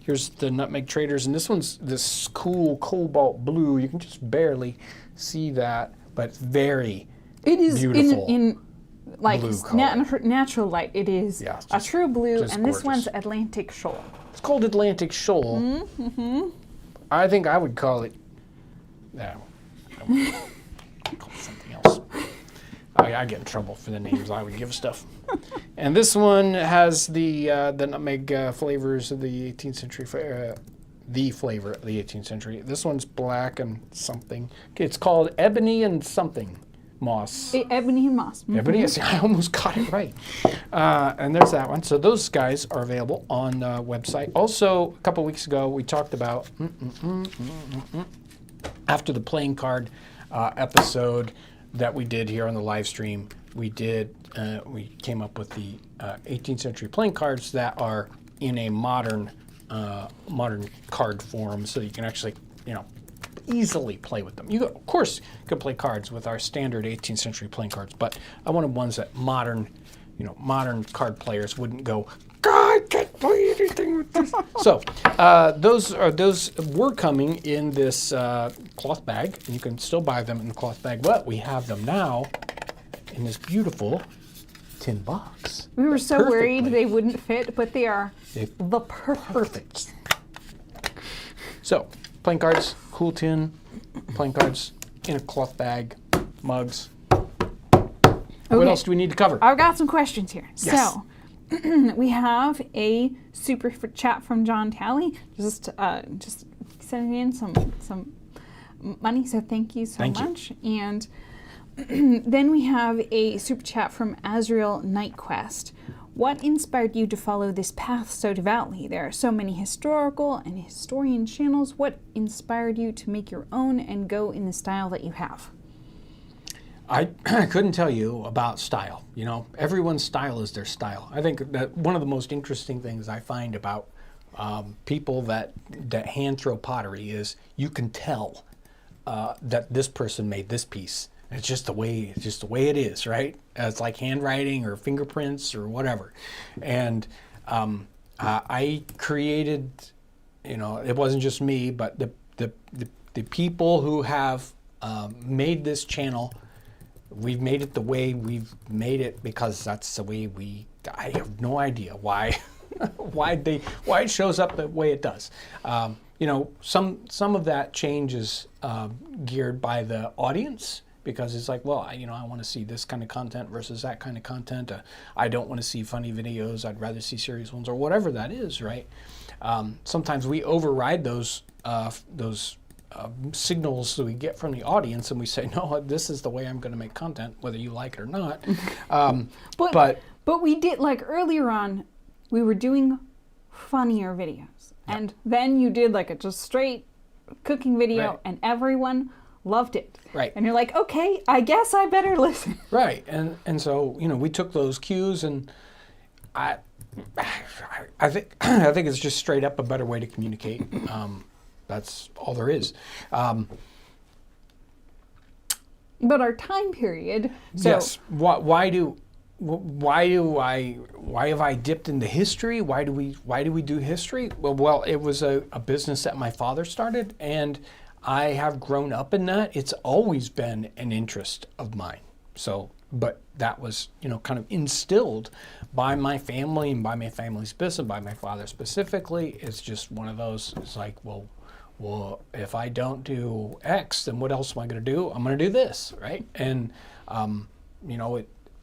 Here's the Nutmeg Traders, and this one's this cool cobalt blue. You can just barely see that, but it's very beautiful. in like blue color. natural light. It is Yeah, it's a true blue, just and this gorgeous. one's Atlantic Shoal. It's called Atlantic Shoal. Mm-hmm. I think I would call it. No, I would call it something else. I get in trouble for the names I would give stuff. And this one has the nutmeg flavors of the 18th century. The flavor of the 18th century. This one's black and something. It's called Ebony and something Moss. Ebony and Moss. Mhm. Ebony, I almost got it right. And there's that one. So those guys are available on the website. Also, a couple weeks ago, we talked about, after the playing card episode that we did here on the live stream, we came up with the 18th century playing cards that are in a modern card form, so you can actually, easily play with them. You, of course, could play cards with our standard 18th century playing cards, but I wanted ones that modern card players wouldn't go, God, I can't play anything with this. So those were coming in this cloth bag, and you can still buy them in the cloth bag, but we have them now in this beautiful tin box. We were so worried they wouldn't fit, but they are They've the perfect. So, playing cards, cool tin, playing cards in a cloth bag, mugs. What else do we need to cover? I've got some questions here. Yes. So, we have a super chat from John Talley, just sending in some money. So thank you so much. And then we have a super chat from Azrael Nightquest. What inspired you to follow this path so devoutly? There are so many historical and historian channels. What inspired you to make your own and go in the style that you have? I couldn't tell you about style. Everyone's style is their style. I think that one of the most interesting things I find about people that hand throw pottery is you can tell that this person made this piece. It's just the way it is, right? It's like handwriting or fingerprints or whatever. And I created, it wasn't just me, but the people who have made this channel we've made it the way we've made it because that's the way I have no idea why why it shows up the way it does. Some of that change is geared by the audience, because it's like, well, I want to see this kind of content versus that kind of content. I don't want to see funny videos. I'd rather see serious ones, or whatever that is, right? Sometimes we override those signals that we get from the audience, and we say, no, this is the way I'm going to make content, whether you like it or not. But we did, like earlier on, we were doing funnier videos, and then you did like a just straight cooking video, and everyone loved it. Right. And you're like, okay, I guess I better listen. Right. And so, we took those cues, and I think it's just straight up a better way to communicate. That's all there is. But our time period. So yes. Why have I dipped into history? Why do we do history? Well, it was a business that my father started, and I have grown up in that. It's always been an interest of mine. So, but that was, kind of instilled by my family and by my family's business, by my father specifically. It's just one of those, it's like, well, if I don't do X, then what else am I going to do? I'm going to do this, right? And,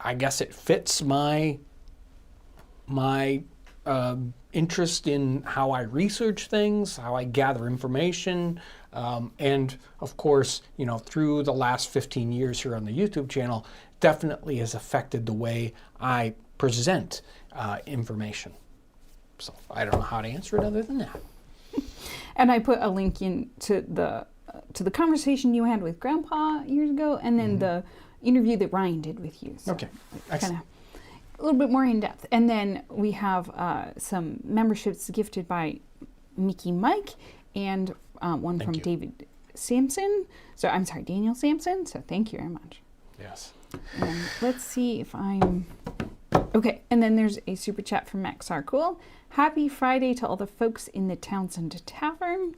I guess it fits my interest in how I research things, how I gather information, and of course, through the last 15 years here on the YouTube channel, definitely has affected the way I present information. So I don't know how to answer it other than that. And I put a link in to the conversation you had with Grandpa years ago, and then the interview that Ryan did with you. So okay, kind of a little bit more in depth. And then we have some memberships gifted by Mickey Mike, and one from David Sampson. So I'm sorry, Daniel Sampson. So thank you very much. Yes. And let's see if I'm okay. And then there's a super chat from Max Sarcool. Happy Friday to all the folks in the Townsend Tavern.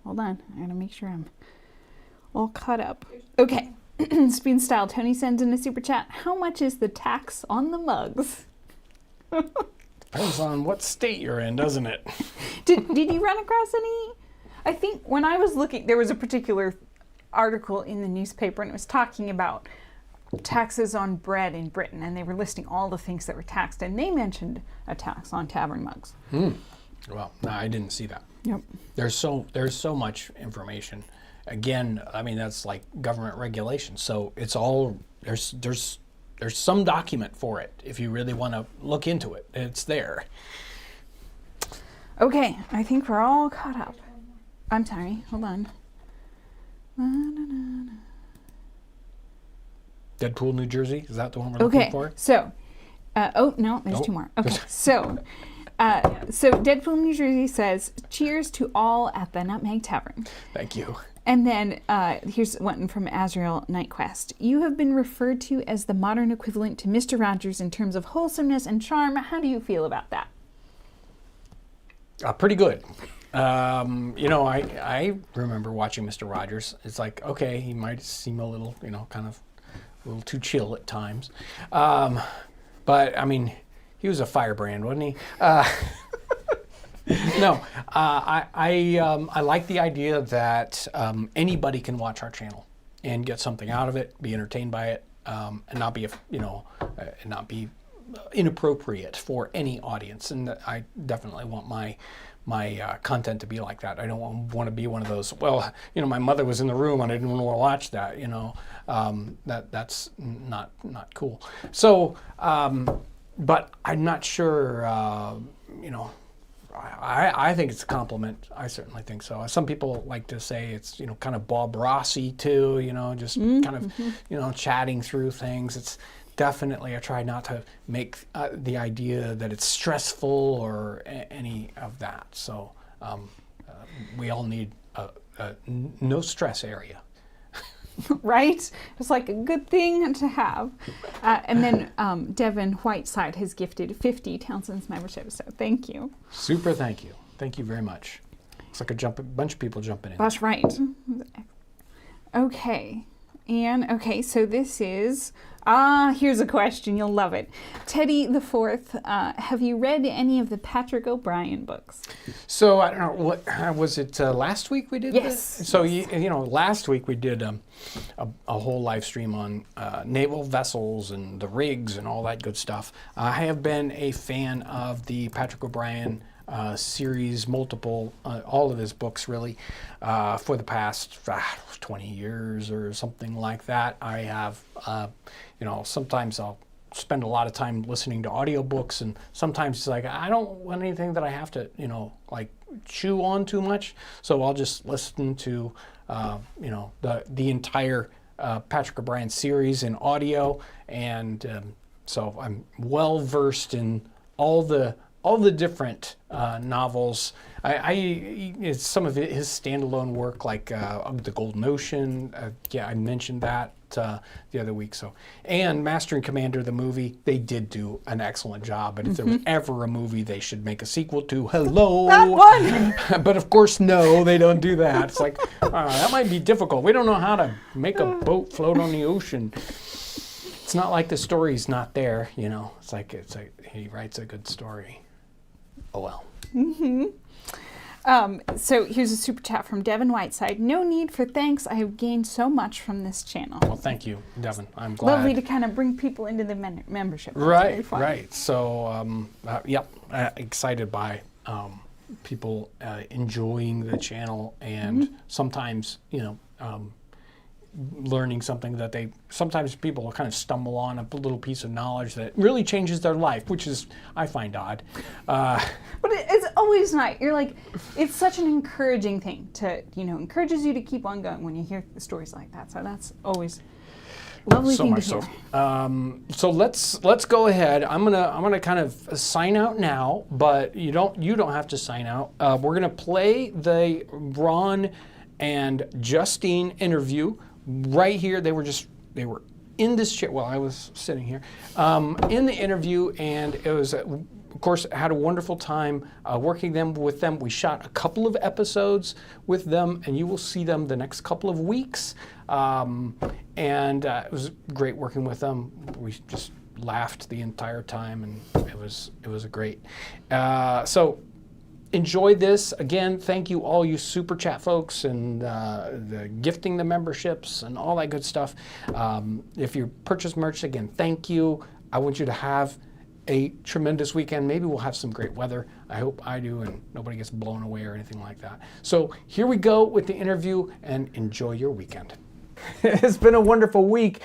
Hold on, I gotta make sure I'm all caught up. Okay. Spoon Style Tony sends in a super chat. How much is the tax on the mugs? Depends on what state you're in, doesn't it? Did you run across any? I think when I was looking, there was a particular article in the newspaper, and it was talking about taxes on bread in Britain, and they were listing all the things that were taxed, and they mentioned a tax on tavern mugs. Well, no, I didn't see that. Yep. There's so much information. Again, I mean, that's like government regulation. So it's all, there's some document for it. If you really want to look into it, it's there. Okay, I think we're all caught up. I'm sorry, hold on. Deadpool, New Jersey, is that the one we're looking for? So, oh no, there's two more. Okay, so Deadpool, New Jersey says, cheers to all at the Nutmeg Tavern. Thank you. And then here's one from Azrael Nightquest. You have been referred to as the modern equivalent to Mr. Rogers in terms of wholesomeness and charm. How do you feel about that? Pretty good. I remember watching Mr. Rogers. It's like, okay, he might seem a little, kind of a little too chill at times. But, I mean, he was a firebrand, wasn't he? No, I like the idea that anybody can watch our channel and get something out of it, be entertained by it, and not be, not be inappropriate for any audience. And I definitely want my content to be like that. I don't want to be one of those, well, my mother was in the room and I didn't want to watch that, that's not cool. So, but I'm not sure, I think it's a compliment. I certainly think so. Some people like to say it's, kind of Bob Rossi too, just kind of, chatting through things. It's definitely, I try not to make the idea that it's stressful or any of that. So we all need a no stress area. Right? It's like a good thing to have. And then Devin Whiteside has gifted 50 Townsend's memberships, so thank you. Super thank you. Thank you very much. It's like a bunch of people jumping in. That's right. Okay. And okay, so this is, here's a question, you'll love it. Teddy the Fourth, have you read any of the Patrick O'Brien books? So I don't know, what was it last week we did Yes. this? So you know, last week we did a whole live stream on naval vessels and the rigs and all that good stuff. I have been a fan of the Patrick O'Brien series, multiple, all of his books really, for the past 20 years or something like that. I have, you know, sometimes I'll spend a lot of time listening to audiobooks, and sometimes it's like, I don't want anything that I have to, you know, like chew on too much. So I'll just listen to, you know, the entire Patrick O'Brien series in audio. And so I'm well versed in all the different novels. It's some of his standalone work, like The Golden Ocean. Yeah, I mentioned that the other week. So, and Master and Commander, the movie, they did do an excellent job. And if there was ever a movie they should make a sequel to, hello. That one! But of course, no, they don't do that. It's like, that might be difficult. We don't know how to make a boat float on the ocean. It's not like the story's not there, you know. It's like he writes a good story. Oh well. So here's a super chat from Devin Whiteside. No need for thanks. I have gained so much from this channel. Well, thank you, Devin. I'm glad. Lovely to kind of bring people into the membership. That's Right, very fun. right. So, yep, excited by people enjoying the channel, and sometimes, you know, learning something that sometimes people will kind of stumble on a little piece of knowledge that really changes their life, which is, I find odd. But it's always nice. You're like, it's such an encouraging thing to, you know, encourages you to keep on going when you hear stories like that. So that's always lovely So thing much to hear. so let's go ahead. I'm gonna kind of sign out now, but you don't have to sign out. We're gonna play the Ron and Justine interview right here. They were in this chair while I was sitting here in the interview, and it was. Of course, had a wonderful time working with them. We shot a couple of episodes with them, and you will see them the next couple of weeks. And it was great working with them. We just laughed the entire time, and it was a great. So enjoy this. Again, thank you all you super chat folks and the gifting the memberships and all that good stuff. If you purchase merch, again, thank you. I want you to have a tremendous weekend. Maybe we'll have some great weather. I hope I do, and nobody gets blown away or anything like that. So here we go with the interview, and enjoy your weekend. It's been a wonderful week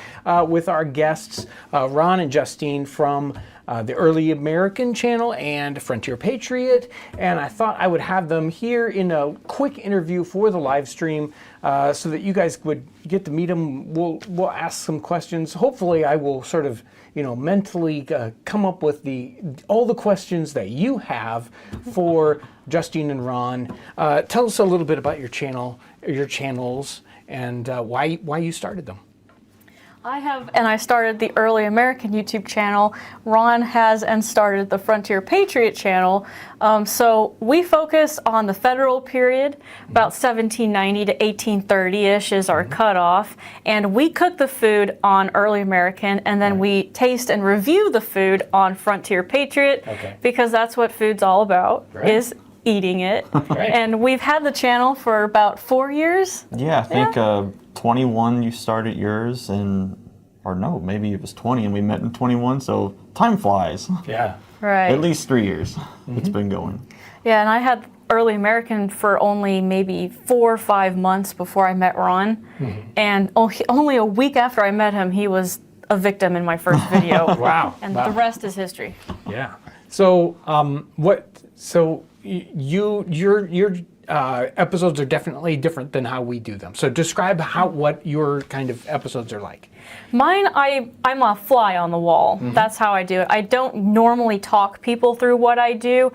with our guests, Ron and Justine from the Early American channel and Frontier Patriot, and I thought I would have them here in a quick interview for the live stream so that you guys would get to meet them. We'll ask some questions. Hopefully I will sort of, you know, mentally come up with all the questions that you have for Justine and Ron. Tell us a little bit about your channels, and why you started them. I started the Early American YouTube channel. Ron has and started the Frontier Patriot channel. So we focus on the federal period, about 1790 to 1830-ish is our cutoff. And we cook the food on Early American, and then we taste and review the food on Frontier Patriot, because that's what food's all about, is eating it. And we've had the channel for about 4 years. Yeah, I think 21 you started yours, or no, maybe it was 20 and we met in 21, so time flies. Yeah. Right. At least 3 years it's been going. Yeah, and I had Early American for only maybe 4 or 5 months before I met Ron. And only a week after I met him, he was a victim in my first video. Wow. And the rest is history. Yeah. So your episodes are definitely different than how we do them. So describe what your kind of episodes are like. Mine, I'm a fly on the wall. That's how I do it. I don't normally talk people through what I do.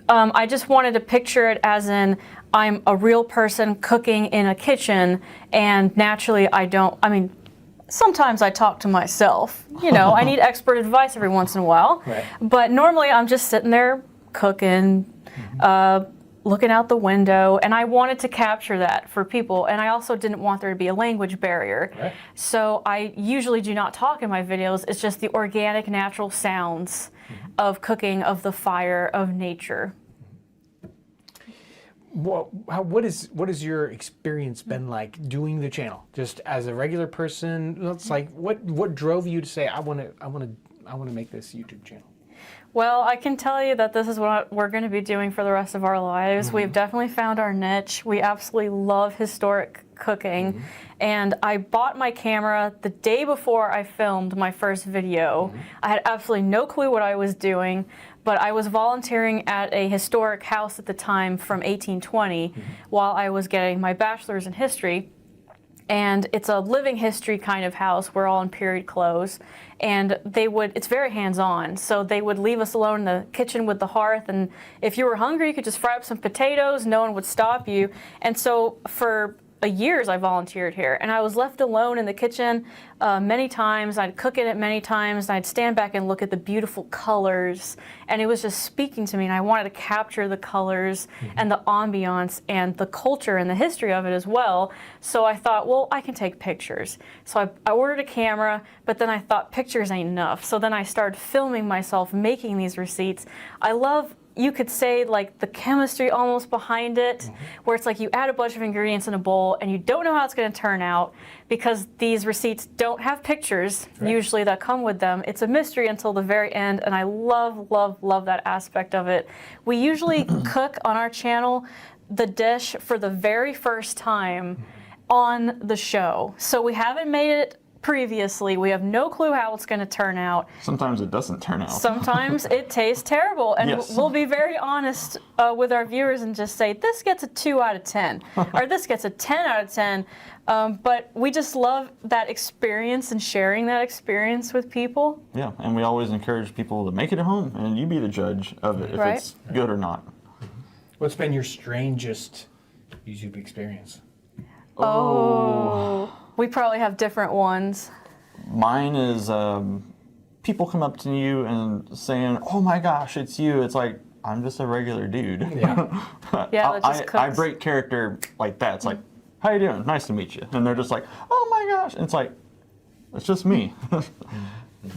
I just wanted to picture it as in I'm a real person cooking in a kitchen, and naturally sometimes I talk to myself. You know, I need expert advice every once in a while. But normally I'm just sitting there cooking, looking out the window, and I wanted to capture that for people, and I also didn't want there to be a language barrier. Right. So I usually do not talk in my videos. It's just the organic, natural sounds of cooking, of the fire, of nature. What is your experience been like doing the channel? Just as a regular person, it's like what drove you to say I want to make this YouTube channel? Well, I can tell you that this is what we're going to be doing for the rest of our lives. We've definitely found our niche. We absolutely love historic cooking. And I bought my camera the day before I filmed my first video. I had absolutely no clue what I was doing, but I was volunteering at a historic house at the time from 1820 while I was getting my bachelor's in history. And it's a living history kind of house. We're all in period clothes. And it's very hands-on. So they would leave us alone in the kitchen with the hearth. And if you were hungry, you could just fry up some potatoes. No one would stop you. And so for years I volunteered here, and I was left alone in the kitchen many times. I'd cook in it many times, and I'd stand back and look at the beautiful colors, and it was just speaking to me, and I wanted to capture the colors and the ambiance and the culture and the history of it as well. So I thought, well, I can take pictures. So I ordered a camera, but then I thought pictures ain't enough. So then I started filming myself making these receipts. I love, you could say, like the chemistry almost behind it, where it's like you add a bunch of ingredients in a bowl and you don't know how it's going to turn out because these receipts don't have pictures usually that come with them. It's a mystery until the very end, and I love, love, love that aspect of it. We usually cook on our channel the dish for the very first time on the show. So we haven't made it previously. We have no clue how it's going to turn out. Sometimes it doesn't turn out. Sometimes it tastes terrible, and Yes. we'll be very honest with our viewers and just say this gets a 2 out of 10 or this gets a 10 out of 10. But we just love that experience and sharing that experience with people. Yeah, and we always encourage people to make it at home, and you be the judge of it if Right. it's good or not. What's been your strangest YouTube experience? Oh, we probably have different ones. Mine is people come up to you and saying, "Oh my gosh, it's you." It's like, I'm just a regular dude. Yeah. Yeah, that just I cooks. break character like that. It's like, "How you doing? Nice to meet you." And they're just like, "Oh my gosh." And it's like, it's just me.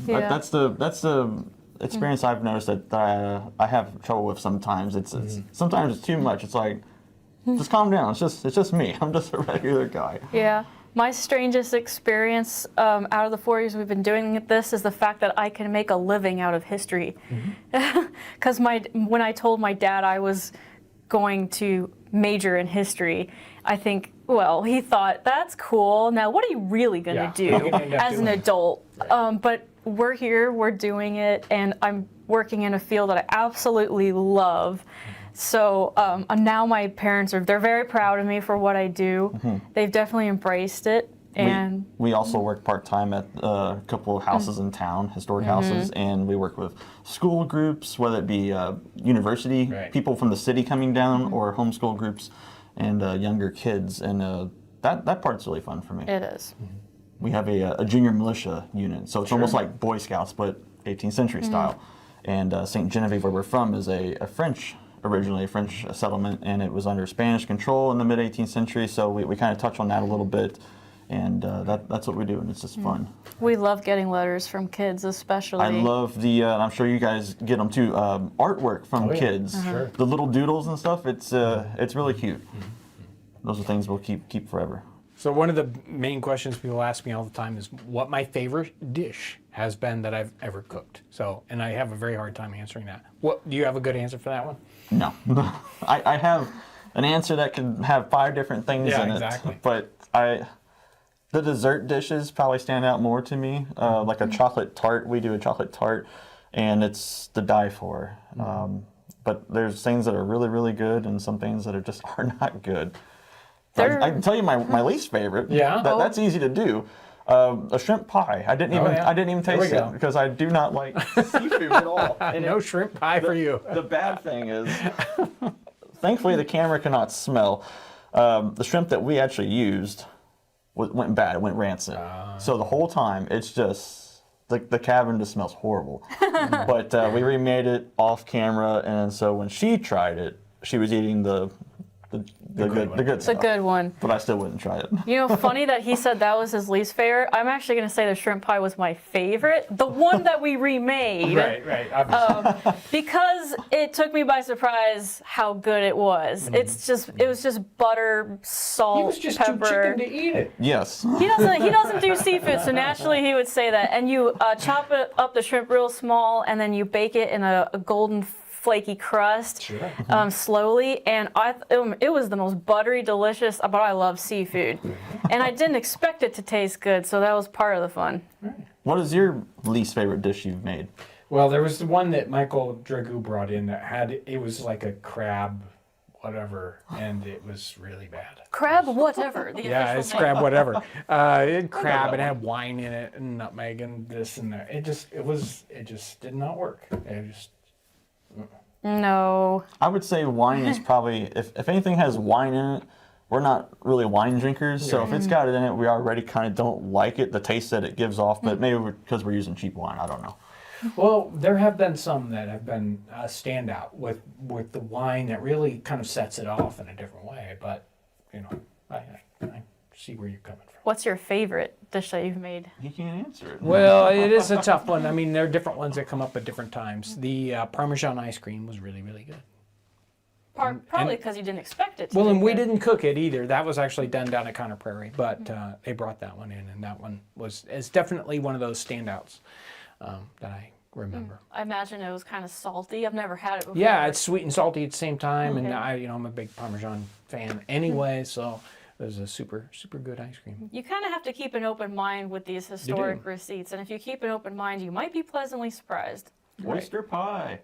Yeah. That's the experience I've noticed that I have trouble with sometimes. It's sometimes it's too much. It's like, just calm down. It's just me. I'm just a regular guy. Yeah. My strangest experience out of the 4 years we've been doing this is the fact that I can make a living out of history. Because when I told my dad I was going to major in history, I think, well, he thought, that's cool. Now, what are you really going to Yeah. What are you do gonna end up as an doing? adult? But we're here, we're doing it, and I'm working in a field that I absolutely love. So now my parents they're very proud of me for what I do. They've definitely embraced it. And we also work part-time at a couple of houses in town, historic houses, and we work with school groups, whether it be university people from the city coming down or homeschool groups and younger kids. And that part's really fun for me. it is. We have a junior militia unit, so it's almost like Boy Scouts, but 18th century style. And St. Genevieve, where we're from, is originally a French settlement, and it was under Spanish control in the mid-18th century, so we kind of touch on that a little bit, and that's what we do, and it's just fun. We love getting letters from kids, especially. I love I'm sure you guys get them too, artwork from kids. Sure. The little doodles and stuff, it's really cute. Those are things we'll keep forever. So one of the main questions people ask me all the time is what my favorite dish has been that I've ever cooked. So, and I have a very hard time answering that. Do you have a good answer for that one? No. I have an answer that can have 5 different things in it. Exactly. But the dessert dishes probably stand out more to me. Like a chocolate tart, we do a chocolate tart, and it's to die for. But there's things that are really, really good, and some things that are not good. I can tell you my least favorite. Yeah? That's easy to do. A shrimp pie. I didn't even There we taste go. it because I do not like seafood at all. And No shrimp pie for you. The bad thing is, thankfully the camera cannot smell. The shrimp that we actually used went bad. It went rancid. So the whole time it's just the cabin just smells horrible. But we remade it off camera, and so when she tried it, she was eating the good It's a stuff. good one. But I still wouldn't try it. You know, funny that he said that was his least favorite. I'm actually going to say the shrimp pie was my favorite, the one that we remade. Right. Obviously. Because it took me by surprise how good it was. It was just butter, salt, he was just pepper. too chicken to eat it. Yes. He doesn't do seafood, so naturally he would say that. And you chop up the shrimp real small, and then you bake it in a golden flaky crust slowly, and it was the most buttery, delicious. But I love seafood, and I didn't expect it to taste good, so that was part of the fun. What is your least favorite dish you've made? Well, there was the one that Michael Dragoo brought in that it was like a crab, whatever, and it was really bad. Crab whatever. The Yeah, official it's name. crab whatever. It had crab and it had wine in it and nutmeg and this and that. It just did not work. No. I would say wine is probably, if anything has wine in it, we're not really wine drinkers, so if it's got it in it, we already kind of don't like it, the taste that it gives off, but maybe because we're using cheap wine, I don't know. Well, there have been some that have been a standout with the wine that really kind of sets it off in a different way, but, I see where you're coming from. What's your favorite dish that you've made? He can't answer it. Well, it is a tough one. I mean, there are different ones that come up at different times. The Parmesan ice cream was really, really good. Probably because you didn't expect it to. Well, be and we good. didn't cook it either. That was actually done down at Conner Prairie, but they brought that one in, and that one is definitely one of those standouts that I remember. I imagine it was kind of salty. I've never had it before. Yeah, it's sweet and salty at the same time, and Okay. I'm a big Parmesan fan anyway, so it was a super, super good ice cream. You kind of have to keep an open mind with these historic receipts, and if you keep an open mind, you might be pleasantly surprised. Oyster pie.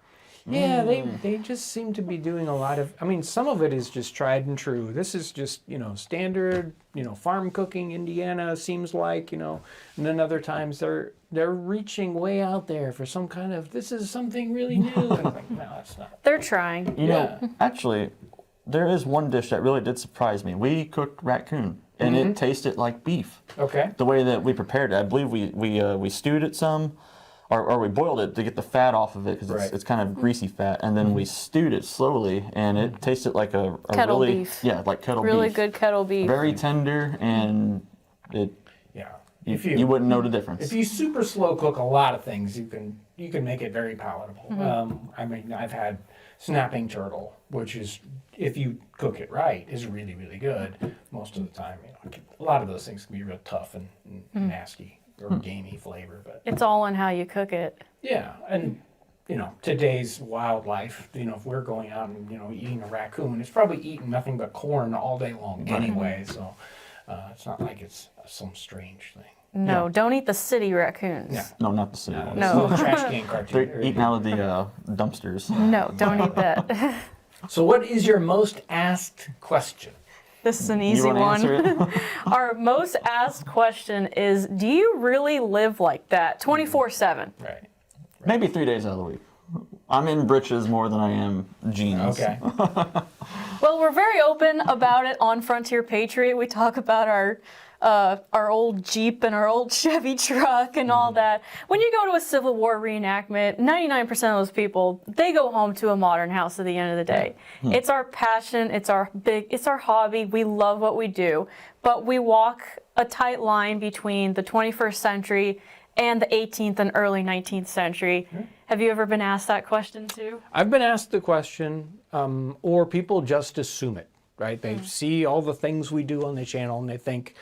Yeah, they just seem to be doing a lot of. I mean, some of it is just tried and true. This is just standard farm cooking. Indiana seems like and then other times they're reaching way out there for some kind of this is something really new. And I'm like, no, that's not. They're trying. You know, actually, there is one dish that really did surprise me. We cooked raccoon, and it tasted like beef. Okay. The way that we prepared it, I believe we stewed it some, or we boiled it to get the fat off of it because Right. it's kind of greasy fat, and then we stewed it slowly, and it tasted like a Kettle really beef. like kettle Really beef. good kettle beef. Very tender, and Yeah. you wouldn't know the difference. If you super slow cook a lot of things, you can make it very palatable. I mean, I've had snapping turtle, which is if you cook it right, is really really good. Most of the time, a lot of those things can be real tough and nasty or gamey flavor, but It's all in how you cook it. yeah, and today's wildlife, if we're going out and eating a raccoon, it's probably eating nothing but corn all day long anyway. So it's not like it's some strange thing. No, don't eat the city raccoons. Yeah. No, not the city No, ones. it's a No. little trash can cartoon. They're eating out of the dumpsters. No, don't eat that. So, what is your most asked question? This is an You easy want to one. answer it? Our most asked question is, do you really live like that 24/7? Right. Maybe 3 days out of the week. I'm in britches more than I am jeans. Okay. Well, we're very open about it on Frontier Patriot. We talk about our old Jeep and our old Chevy truck and all that. When you go to a Civil War reenactment, 99% of those people, they go home to a modern house at the end of the day. It's our passion, it's our hobby. We love what we do, but we walk a tight line between the 21st century and the 18th and early 19th century. Have you ever been asked that question too? I've been asked the question, or people just assume it, right? They see all the things we do on the channel and they think,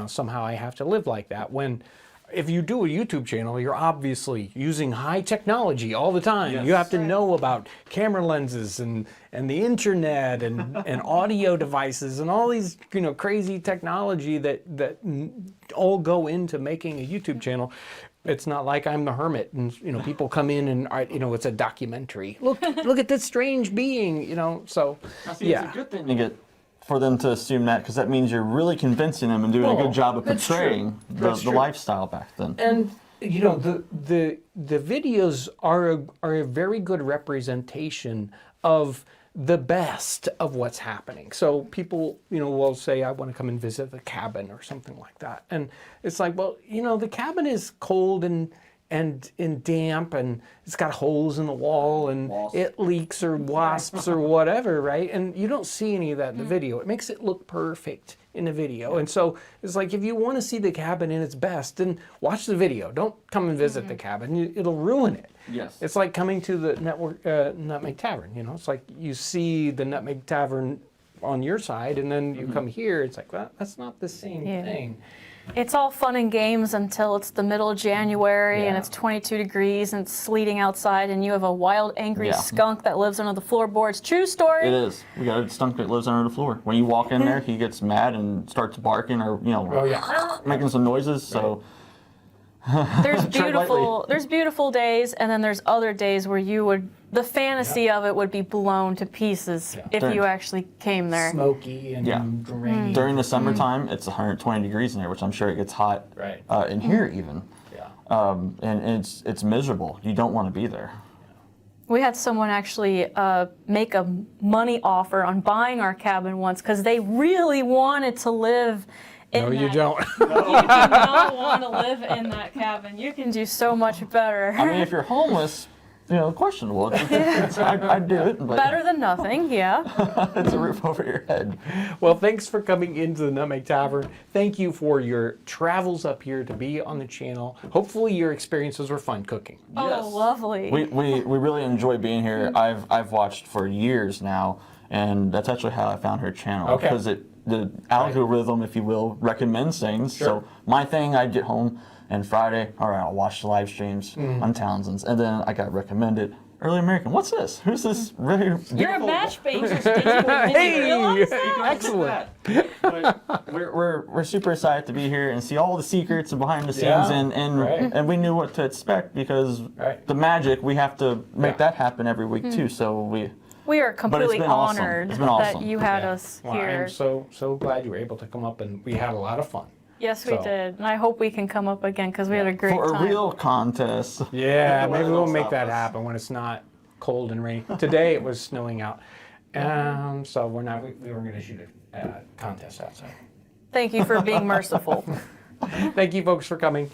somehow I have to live like that. When if you do a YouTube channel, you're obviously using high technology all the time. Yes. You have to know about camera lenses and the internet and audio devices and all these crazy technology that all go into making a YouTube channel. It's not like I'm the hermit and people come in and it's a documentary. Look at this strange being, so yeah. It's a good thing to get for them to assume that, because that means you're really convincing them and doing a Well, good job of that's portraying true. the That's true. lifestyle back then. And the videos are a very good representation of the best of what's happening. So people, will say, I want to come and visit the cabin or something like that. And it's like, well, the cabin is cold and and damp, and it's got holes in the wall, and it leaks or wasps or whatever, right? And you don't see any of that in the video. It makes it look perfect in the video. And so it's like, if you want to see the cabin in its best, then watch the video. Don't come and visit the cabin. It'll ruin it. Yes. It's like coming to the Nutmeg Tavern. You know, it's like you see the Nutmeg Tavern on your side, and then you come here. It's like, well, that's not the same thing. It's all fun and games until it's the middle of January and Yeah. it's 22 degrees and it's sleeting outside and you have a wild, angry skunk that lives under the floorboards. True story. It is. We got a skunk that lives under the floor. When you walk in there, he gets mad and starts barking or, making some noises. So There's Tread lightly. there's beautiful days, and then there's other days where the fantasy of it would be blown to pieces if you actually came there. Smoky and rainy. during the summertime, it's 120 degrees in there, which I'm sure it gets hot in here even. Yeah. And it's miserable. You don't want to be there. We had someone actually make a money offer on buying our cabin once because they really wanted to live in No, that. you don't. You do not want to live in that cabin. You can do so much better. I mean, if you're homeless, questionable. I'd do it, but Better than nothing, yeah. it's a roof over your head. Well, thanks for coming into the Nutmeg Tavern. Thank you for your travels up here to be on the channel. Hopefully your experiences were fun cooking. Oh, lovely. We really enjoy being here. I've watched for years now, and that's actually how I found her channel. Okay. Because the algorithm, if you will, recommends things. Sure. So my thing, I'd get home and Friday, all right, I'll watch the live streams on Townsend's, and then I got recommended Early American. What's this? Who's this? Really You're a match basis. Did Hey, you realize that? excellent. But we're super excited to be here and see all the secrets and behind the scenes, and we knew what to expect because the magic, we have to make that happen every week too. So We are completely been awesome. honored It's been awesome. that you had us Well, here. I'm so glad you were able to come up, and we had a lot of fun. Yes, we So- did. And I hope we can come up again because we had a great for time. a real contest. Yeah, Well, maybe it'll we'll make stop that us. happen when it's not cold and rainy. Today it was snowing out, so we were going to shoot a contest outside. Thank you for being merciful. Thank you, folks, for coming.